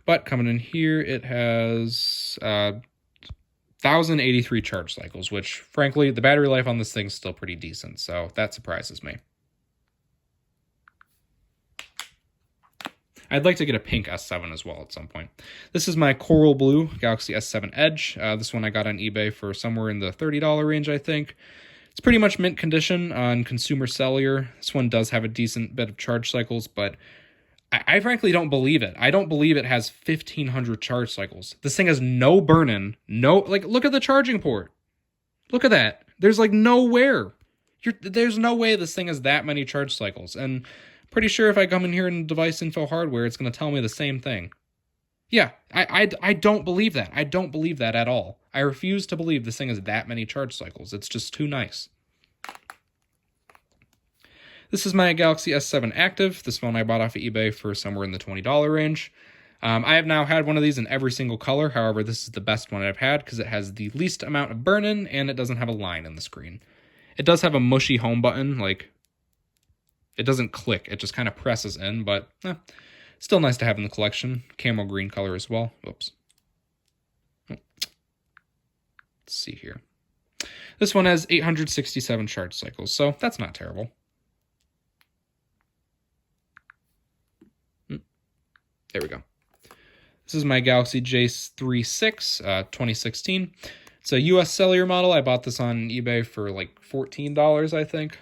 But coming in here, it has 1,083 charge cycles, which, frankly, the battery life on this thing is still pretty decent, so that surprises me. I'd like to get a pink S7 as well at some point. This is my Coral Blue Galaxy S7 Edge. This one I got on eBay for somewhere in the $30 range, I think. It's pretty much mint condition on Consumer Cellular. This one does have a decent bit of charge cycles, but I frankly don't believe it. I don't believe it has 1,500 charge cycles. This thing has no burn-in, look at the charging port. Look at that. There's nowhere. There's no way this thing has that many charge cycles, and pretty sure if I come in here in device info hardware, it's going to tell me the same thing. Yeah, I don't believe that. I don't believe that at all. I refuse to believe this thing has that many charge cycles. It's just too nice. This is my Galaxy S7 Active. This phone I bought off of eBay for somewhere in the $20 range. I have now had one of these in every single color. However, this is the best one I've had because it has the least amount of burn-in and it doesn't have a line in the screen. It does have a mushy home button, it doesn't click, it just kind of presses in, but still nice to have in the collection. Camel green color as well. Oops. Let's see here. This one has 867 charge cycles, so that's not terrible. There we go. This is my Galaxy J36 2016. It's a US Cellular model. I bought this on eBay for like $14, I think.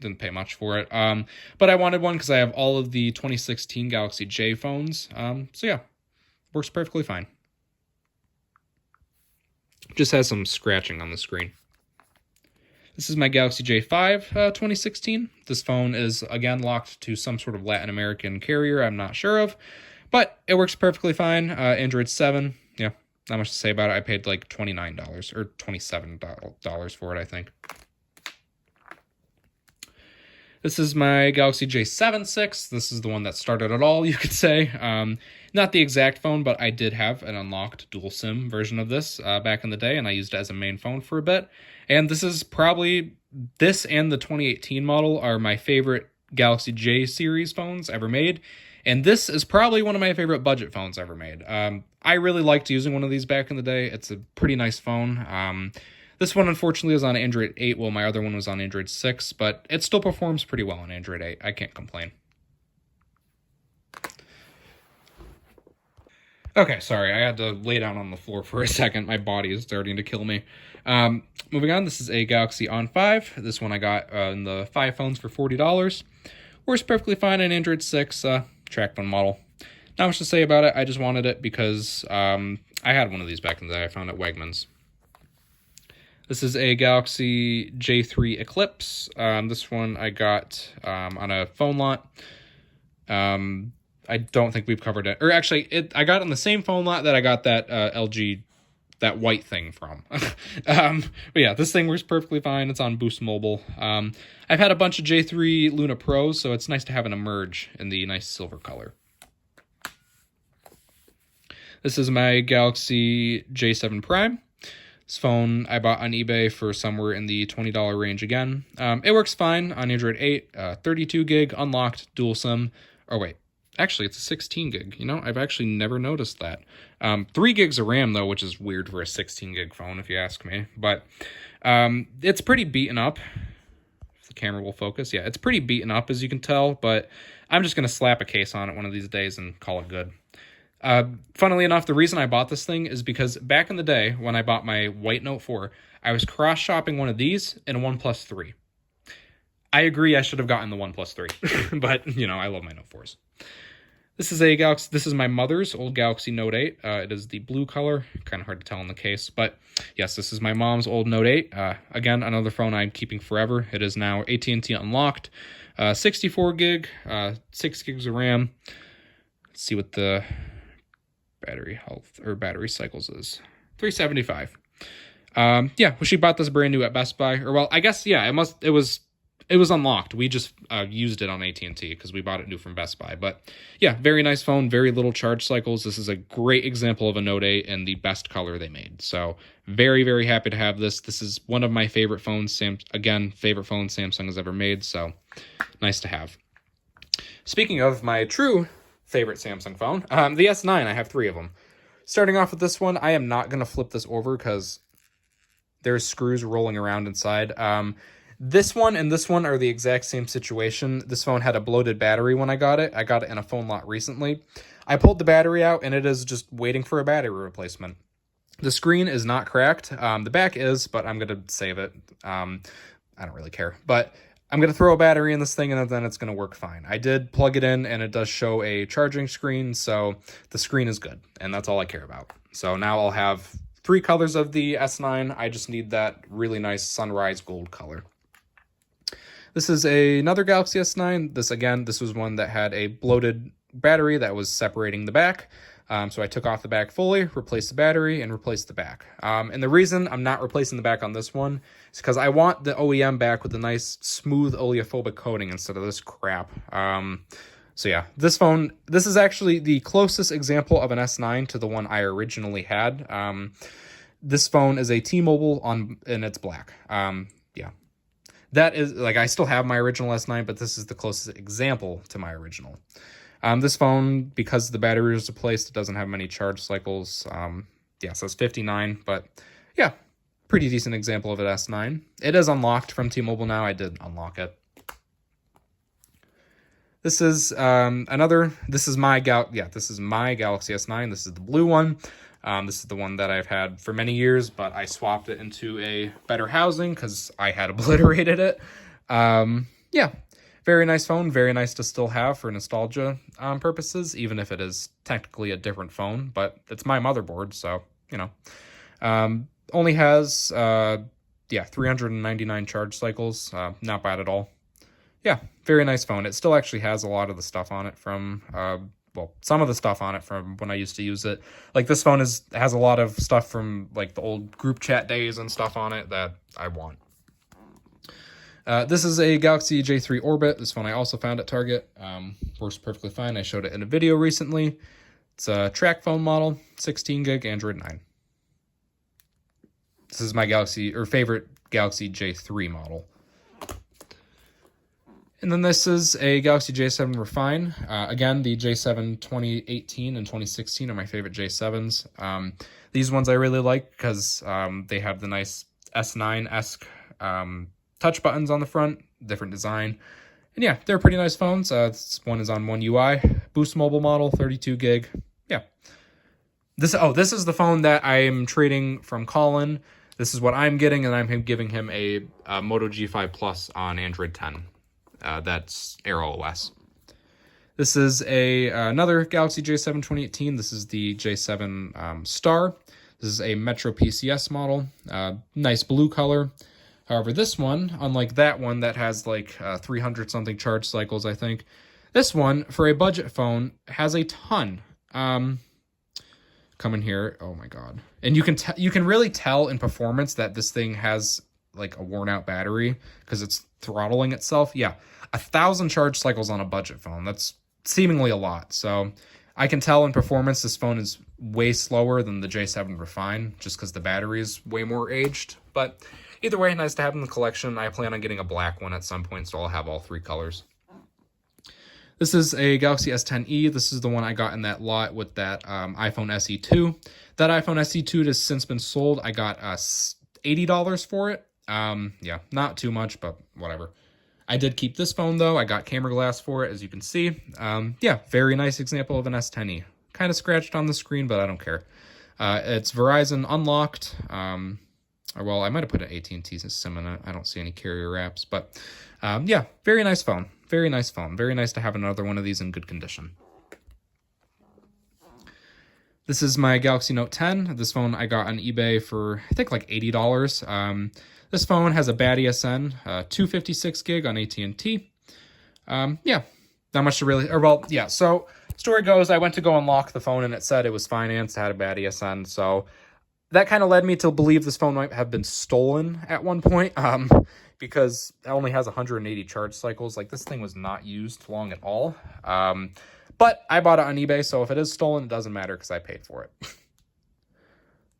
Didn't pay much for it. But I wanted one because I have all of the 2016 Galaxy J phones. So yeah, works perfectly fine. Just has some scratching on the screen. This is my Galaxy J5 2016. This phone is, again, locked to some sort of Latin American carrier I'm not sure of. But it works perfectly fine. Android 7. Yeah, not much to say about it. I paid like $29 or $27 for it, I think. This is my Galaxy J7 6. This is the one that started it all, you could say. Not the exact phone, but I did have an unlocked dual SIM version of this back in the day, and I used it as a main phone for a bit. And this is probably, this and the 2018 model are my favorite Galaxy J series phones ever made. And this is probably one of my favorite budget phones ever made. I really liked using one of these back in the day. It's a pretty nice phone. This one, unfortunately, is on Android 8, while my other one was on Android 6, but it still performs pretty well on Android 8. I can't complain. Okay, sorry, I had to lay down on the floor for a second. My body is starting to kill me. Moving on, this is a Galaxy On 5. This one I got in the 5 phones for $40. Works perfectly fine on Android 6, track phone model. Not much to say about it. I just wanted it because I had one of these back in the day. I found it at Wegmans. This is a Galaxy J3 Eclipse. This one I got on a phone lot. I don't think we've covered it. Or actually, I got it on the same phone lot that I got that LG, that white thing from. But yeah, this thing works perfectly fine. It's on Boost Mobile. I've had a bunch of J3 Luna Pros, so it's nice to have an emerge in the nice silver color. This is my Galaxy J7 Prime. This phone I bought on eBay for somewhere in the $20 range again. It works fine on Android 8, 32 gig, unlocked, dual SIM. Oh wait, actually it's a 16 gig. You know, I've actually never noticed that. 3 gigs of RAM though, which is weird for a 16 gig phone if you ask me. But it's pretty beaten up. If the camera will focus. Yeah, it's pretty beaten up as you can tell, but I'm just going to slap a case on it one of these days and call it good. Funnily enough, the reason I bought this thing is because back in the day when I bought my white Note 4, I was cross-shopping one of these and a OnePlus 3. I agree I should have gotten the OnePlus 3, but, you know, I love my Note 4s. This is my mother's old Galaxy Note 8. It is the blue color, kind of hard to tell in the case, but yes, this is my mom's old Note 8. Again, another phone I'm keeping forever. It is now AT&T unlocked, 64 gig, 6 gigs of RAM. Let's see what the battery health or battery cycles is. 375. Yeah, well, she bought this brand new at Best Buy, or well, I guess yeah, it was unlocked. We just used it on AT&T because we bought it new from Best Buy. But yeah, very nice phone, very little charge cycles. This is a great example of a Note 8 and the best color they made. So very, very happy to have this. This is one of my favorite phones. Favorite phone Samsung has ever made. So nice to have. Speaking of my true favorite Samsung phone, the S9, I have 3 of them. Starting off with this one, I am not going to flip this over because there's screws rolling around inside. This one and this one are the exact same situation. This phone had a bloated battery when I got it. I got it in a phone lot recently. I pulled the battery out and it is just waiting for a battery replacement. The screen is not cracked. The back is, but I'm going to save it. I don't really care. But I'm going to throw a battery in this thing and then it's going to work fine. I did plug it in and it does show a charging screen, so the screen is good, and that's all I care about. So now I'll have 3 colors of the S9. I just need that really nice sunrise gold color. This is another Galaxy S9. This was one that had a bloated battery that was separating the back. So I took off the back fully, replaced the battery, and replaced the back. And the reason I'm not replacing the back on this one is because I want the OEM back with a nice, smooth, oleophobic coating instead of this crap. So yeah, this is actually the closest example of an S9 to the one I originally had. This phone is a T-Mobile and it's black. Yeah. That is, like, I still have my original S9, but this is the closest example to my original. This phone, because the battery is replaced, it doesn't have many charge cycles. Yeah, so it's 59, but yeah, pretty decent example of an S9. It is unlocked from T-Mobile now. I did unlock it. This is this is my Galaxy S9. This is the blue one. This is the one that I've had for many years, but I swapped it into a better housing because I had obliterated it. Yeah, very nice phone. Very nice to still have for nostalgia purposes, even if it is technically a different phone, but it's my motherboard, so, you know. Only has, 399 charge cycles. Not bad at all. Yeah, very nice phone. It still actually has a lot of the stuff on it from, some of the stuff on it from when I used to use it. Like, this phone has a lot of stuff from, like, the old group chat days and stuff on it that I want. This is a Galaxy J3 Orbit. This phone I also found at Target. Works perfectly fine. I showed it in a video recently. It's a track phone model, 16 gig, Android 9. This is my favorite Galaxy J3 model. And then this is a Galaxy J7 Refine. Again, the J7 2018 and 2016 are my favorite J7s. These ones I really like because they have the nice S9-esque touch buttons on the front, different design. And yeah, they're pretty nice phones. This one is on One UI, Boost Mobile model, 32 gig. Yeah. This is the phone that I am trading from Colin. This is what I'm getting, and I'm giving him a Moto G5 Plus on Android 10. That's Aero OS. This is another Galaxy J7 2018. This is the J7 Star. This is a Metro PCS model. Nice blue color. However, this one, unlike that one that has like 300 something charge cycles, I think, this one for a budget phone has a ton. Come in here. Oh my god! And you can really tell in performance that this thing has like a worn out battery because it's throttling itself. Yeah, 1,000 charge cycles on a budget phone. That's seemingly a lot. So I can tell in performance this phone is way slower than the J7 Refine just because the battery is way more aged. But either way, nice to have in the collection. I plan on getting a black one at some point, so I'll have all three colors. This is a Galaxy S10e. This is the one I got in that lot with that iPhone SE2. That iPhone SE2 has since been sold. I got $80 for it. Yeah, not too much, but whatever. I did keep this phone, though. I got camera glass for it, as you can see. Yeah, very nice example of an S10e. Kind of scratched on the screen, but I don't care. It's Verizon unlocked. Well, I might have put an AT&T SIM in it. I don't see any carrier apps, but yeah, very nice phone. Very nice phone. Very nice to have another one of these in good condition. This is my Galaxy Note 10. This phone I got on eBay for, I think, like $80. This phone has a bad ESN, 256 gig on AT&T. Yeah, not much to really, yeah, so story goes, I went to go unlock the phone and it said it was financed, had a bad ESN, so that kind of led me to believe this phone might have been stolen at one point, because it only has 180 charge cycles. Like, this thing was not used long at all. But I bought it on eBay, so if it is stolen, it doesn't matter because I paid for it.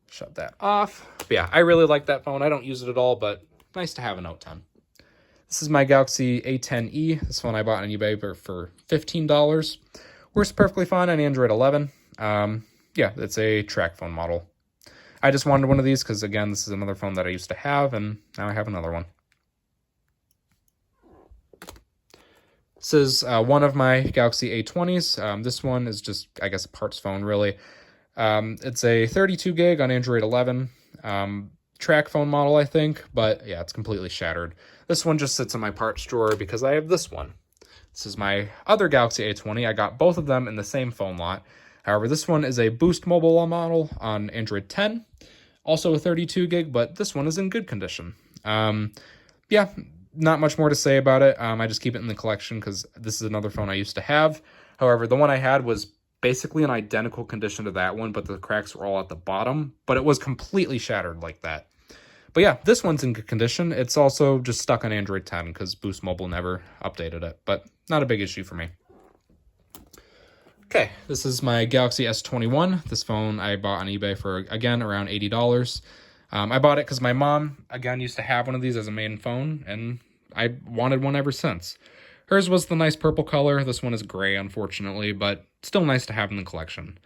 Shut that off. But yeah, I really like that phone. I don't use it at all, but nice to have a Note 10. This is my Galaxy A10e. This one I bought on eBay for $15. Works perfectly fine on Android 11. Yeah, it's a track phone model. I just wanted one of these because, again, this is another phone that I used to have, and now I have another one. This is one of my Galaxy A20s. This one is just, I guess, a parts phone, really. It's a 32 gig on Android 11. Track phone model, I think, but yeah, it's completely shattered. This one just sits in my parts drawer because I have this one. This is my other Galaxy A20. I got both of them in the same phone lot. However, this one is a Boost Mobile model on Android 10. Also a 32 gig, but this one is in good condition. Yeah, not much more to say about it. I just keep it in the collection because this is another phone I used to have. However, the one I had was basically an identical condition to that one, but the cracks were all at the bottom, but it was completely shattered like that. But yeah, this one's in good condition. It's also just stuck on Android 10 because Boost Mobile never updated it, but not a big issue for me. Okay, this is my Galaxy S21. This phone I bought on eBay for, again, around $80. I bought it because my mom, again, used to have one of these as a main phone, and I wanted one ever since. Hers was the nice purple color. This one is gray, unfortunately, but still nice to have in the collection.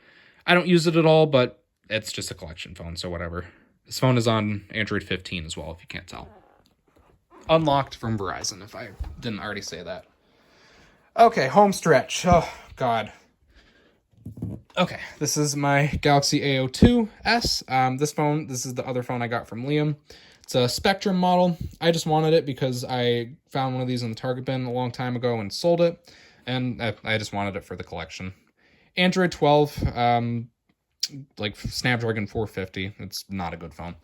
I don't use it at all, but it's just a collection phone, so whatever. This phone is on Android 15 as well, if you can't tell. Unlocked from Verizon, if I didn't already say that. Okay, home stretch. Oh, God. Okay, this is my Galaxy A02s. This is the other phone I got from Liam. It's a Spectrum model. I just wanted it because I found one of these in the Target bin a long time ago and sold it, and I just wanted it for the collection. Android 12, like Snapdragon 450. It's not a good phone.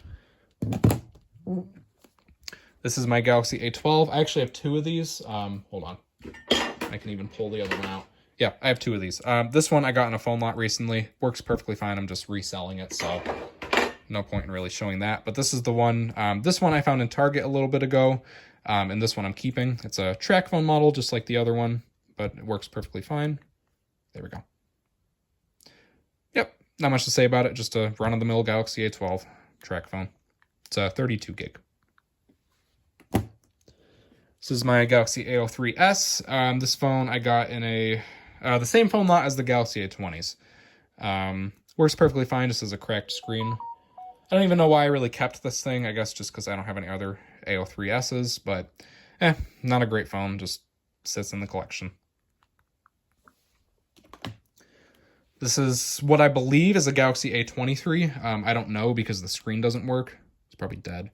This is my Galaxy A12. I actually have two of these. Hold on. I can even pull the other one out. Yeah, I have two of these. This one I got in a phone lot recently. Works perfectly fine. I'm just reselling it, so no point in really showing that. But this is the one. This one I found in Target a little bit ago. And this one I'm keeping. It's a TracFone model, just like the other one, but it works perfectly fine. There we go. Yep, not much to say about it. Just a run-of-the-mill Galaxy A12 TracFone. It's a 32 gig. This is my Galaxy A03s. This phone I got in the same phone lot as the Galaxy A20s. Works perfectly fine, just as a cracked screen. I don't even know why I really kept this thing. I guess just because I don't have any other A03s, but not a great phone. Just sits in the collection. This is what I believe is a Galaxy A23. I don't know because the screen doesn't work. It's probably dead.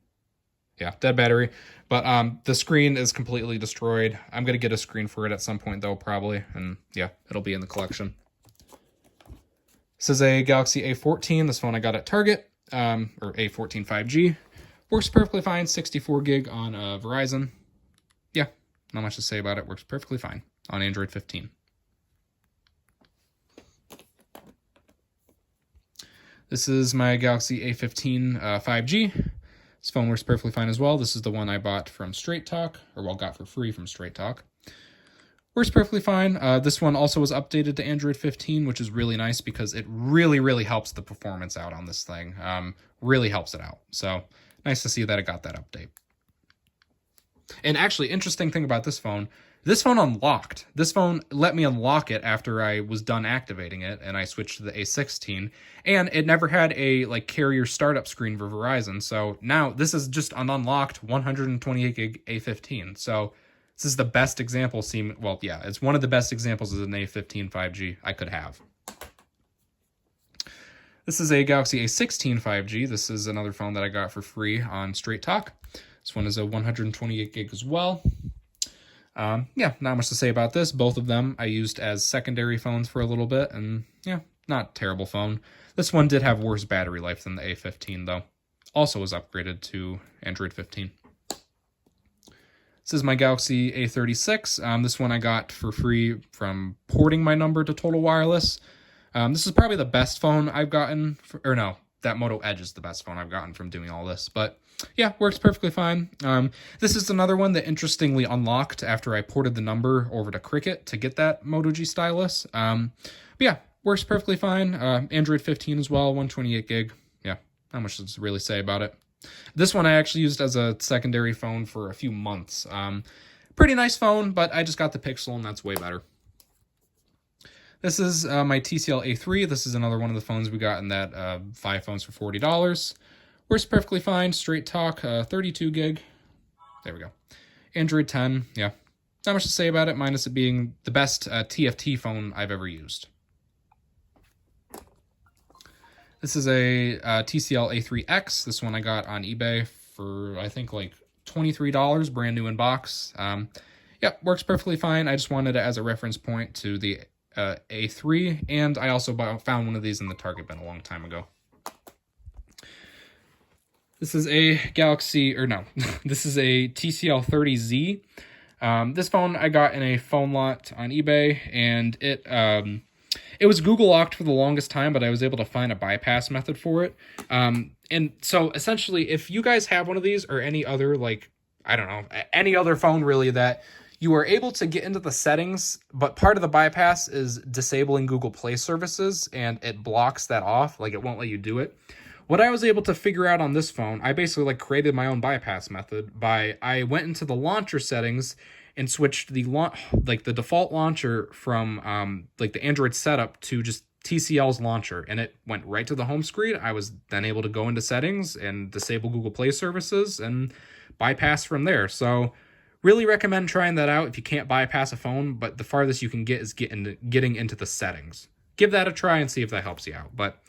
Yeah, dead battery. But the screen is completely destroyed. I'm going to get a screen for it at some point, though, probably. And yeah, it'll be in the collection. This is a Galaxy A14. This phone I got at Target, or A14 5G. Works perfectly fine, 64 gig on Verizon. Yeah, not much to say about it. Works perfectly fine on Android 15. This is my Galaxy A15 5G. This phone works perfectly fine as well. This is the one I bought from Straight Talk, or well, got for free from Straight Talk. Works perfectly fine. This one also was updated to Android 15, which is really nice because it really, really helps the performance out on this thing. Really helps it out. So nice to see that it got that update. And actually, interesting thing about this phone unlocked. This phone let me unlock it after I was done activating it, and I switched to the A16, and it never had a carrier startup screen for Verizon. So now this is just an unlocked 128 gig A15. So this is the best example. It's one of the best examples of an A15 5G I could have. This is a Galaxy A16 5G. This is another phone that I got for free on Straight Talk. This one is a 128 gig as well. Yeah, not much to say about this. Both of them I used as secondary phones for a little bit, and yeah, not terrible phone. This one did have worse battery life than the A15, though. Also was upgraded to Android 15. This is my Galaxy A36. This one I got for free from porting my number to Total Wireless. This is probably the best phone I've gotten, that Moto Edge is the best phone I've gotten from doing all this, but yeah, works perfectly fine. This is another one that interestingly unlocked after I ported the number over to Cricket to get that Moto G stylus. But yeah, works perfectly fine. Android 15 as well, 128 gig. Yeah, not much to really say about it. This one I actually used as a secondary phone for a few months. Pretty nice phone, but I just got the Pixel, and that's way better. This is my TCL A3. This is another one of the phones we got in that 5 phones for $40. Works perfectly fine. Straight Talk, 32 gig. There we go. Android 10, yeah. Not much to say about it, minus it being the best TFT phone I've ever used. This is a TCL A3X. This one I got on eBay for, I think, like $23, brand new in box. Yep, works perfectly fine. I just wanted it as a reference point to the A3, and I also found one of these in the Target bin a long time ago. This is a this is a TCL 30Z. This phone I got in a phone lot on eBay, and it was Google locked for the longest time, but I was able to find a bypass method for it. And so essentially, if you guys have one of these or any other, any other phone really that you are able to get into the settings, but part of the bypass is disabling Google Play services, and it blocks that off, it won't let you do it. What I was able to figure out on this phone, I basically created my own bypass method I went into the launcher settings and switched the default launcher from the Android setup to just TCL's launcher, and it went right to the home screen. I was then able to go into settings and disable Google Play services and bypass from there. So really recommend trying that out if you can't bypass a phone, but the farthest you can get is getting into the settings. Give that a try and see if that helps you out. But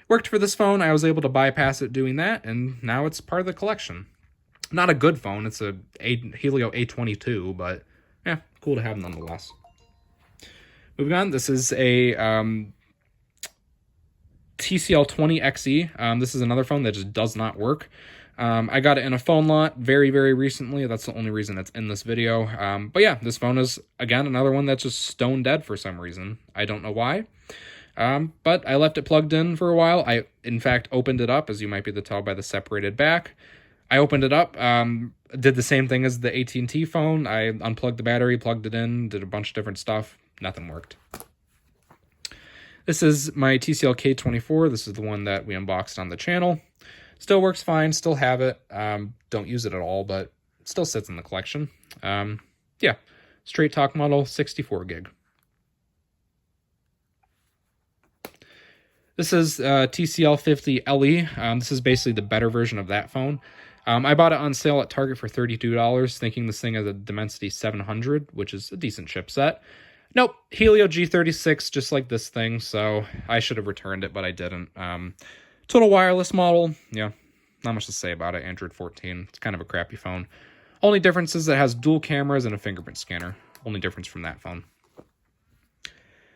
worked for this phone. I was able to bypass it doing that, and now it's part of the collection. Not a good phone. It's a Helio A22, but yeah, cool to have nonetheless. Moving on, this is a TCL 20XE. This is another phone that just does not work. I got it in a phone lot very, very recently. That's the only reason it's in this video. But yeah, this phone is, again, another one that's just stone dead for some reason. I don't know why. But I left it plugged in for a while. I, in fact, opened it up, as you might be able to tell by the separated back. I opened it up, did the same thing as the AT&T phone. I unplugged the battery, plugged it in, did a bunch of different stuff. Nothing worked. This is my TCL K24. This is the one that we unboxed on the channel. Still works fine, still have it. Don't use it at all, but it still sits in the collection. Yeah, straight talk model, 64 gig. This is TCL 50 LE. This is basically the better version of that phone. I bought it on sale at Target for $32, thinking this thing has a Dimensity 700, which is a decent chipset. Nope, Helio G36, just like this thing, so I should have returned it, but I didn't. Total wireless model, yeah, not much to say about it. Android 14, it's kind of a crappy phone. Only difference is it has dual cameras and a fingerprint scanner. Only difference from that phone.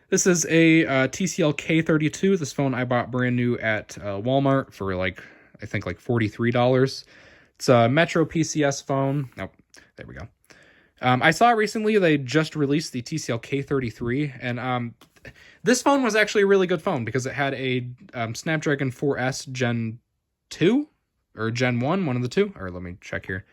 This is a TCL K32. This phone I bought brand new at Walmart for I think $43. It's a Metro PCS phone. Nope, there we go. I saw recently they just released the TCL K33, and this phone was actually a really good phone because it had a Snapdragon 4S Gen 2 or Gen 1, one of the two. Or let me check here.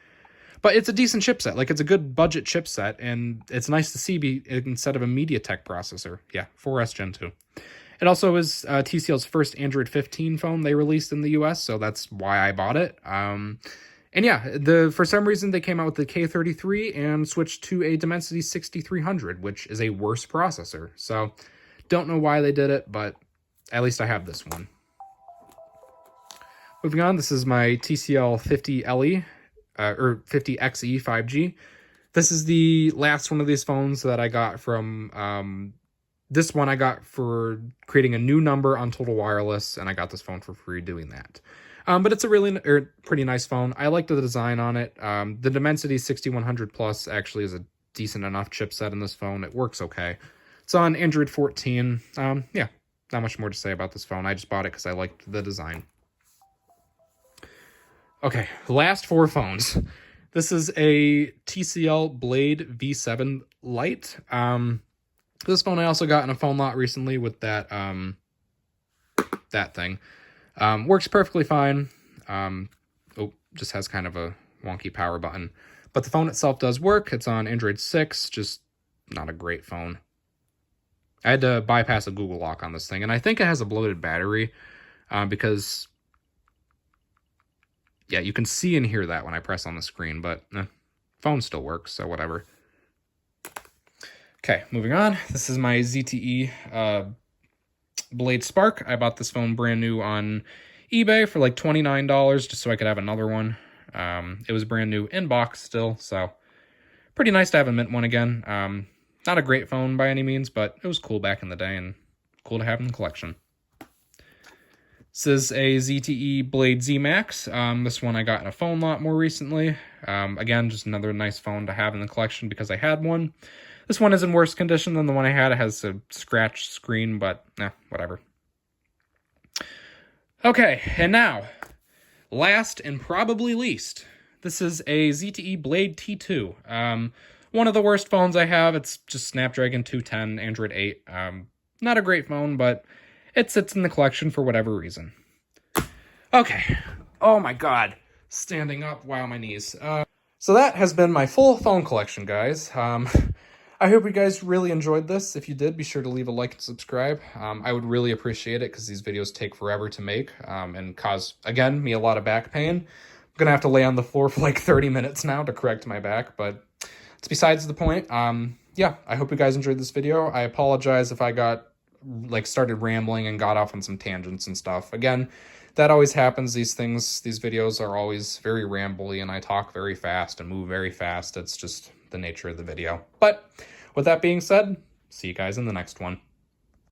But it's a decent chipset. Like, it's a good budget chipset, and it's nice to see instead of a MediaTek processor. Yeah, 4S Gen 2. It also is TCL's first Android 15 phone they released in the US, so that's why I bought it. And yeah, for some reason they came out with the K33 and switched to a Dimensity 6300, which is a worse processor. So, don't know why they did it, but at least I have this one. Moving on, this is my TCL 50 LE. Or 50XE 5G. This is the last one of these phones that I got from, this one I got for creating a new number on Total Wireless, and I got this phone for free doing that. But it's a pretty nice phone. I like the design on it. The Dimensity 6100 Plus actually is a decent enough chipset in this phone. It works okay. It's on Android 14. Yeah, not much more to say about this phone. I just bought it because I liked the design. Okay, last four phones. This is a TCL Blade V7 Lite. This phone I also got in a phone lot recently with that that thing. Works perfectly fine. Just has kind of a wonky power button. But the phone itself does work. It's on Android 6, just not a great phone. I had to bypass a Google lock on this thing, and I think it has a bloated battery because... yeah, you can see and hear that when I press on the screen, but phone still works, so whatever. Okay, moving on. This is my ZTE Blade Spark. I bought this phone brand new on eBay for like $29 just so I could have another one. It was brand new in box still, so pretty nice to have a mint one again. Not a great phone by any means, but it was cool back in the day and cool to have in the collection. This is a ZTE Blade Z Max. This one I got in a phone lot more recently. Again, just another nice phone to have in the collection because I had one. This one is in worse condition than the one I had. It has a scratched screen, but whatever. Okay, and now, last and probably least, this is a ZTE Blade T2. One of the worst phones I have. It's just Snapdragon 210, Android 8. Not a great phone, but it sits in the collection for whatever reason. Okay. Oh my god. Standing up. Wow, my knees. So that has been my full phone collection, guys. I hope you guys really enjoyed this. If you did, be sure to leave a like and subscribe. I would really appreciate it because these videos take forever to make and cause, again, me a lot of back pain. I'm going to have to lay on the floor for like 30 minutes now to correct my back, but it's besides the point. Yeah, I hope you guys enjoyed this video. I apologize if I started rambling and got off on some tangents and stuff. Again, that always happens. These videos are always very rambly and I talk very fast and move very fast. It's just the nature of the video. But with that being said, see you guys in the next one.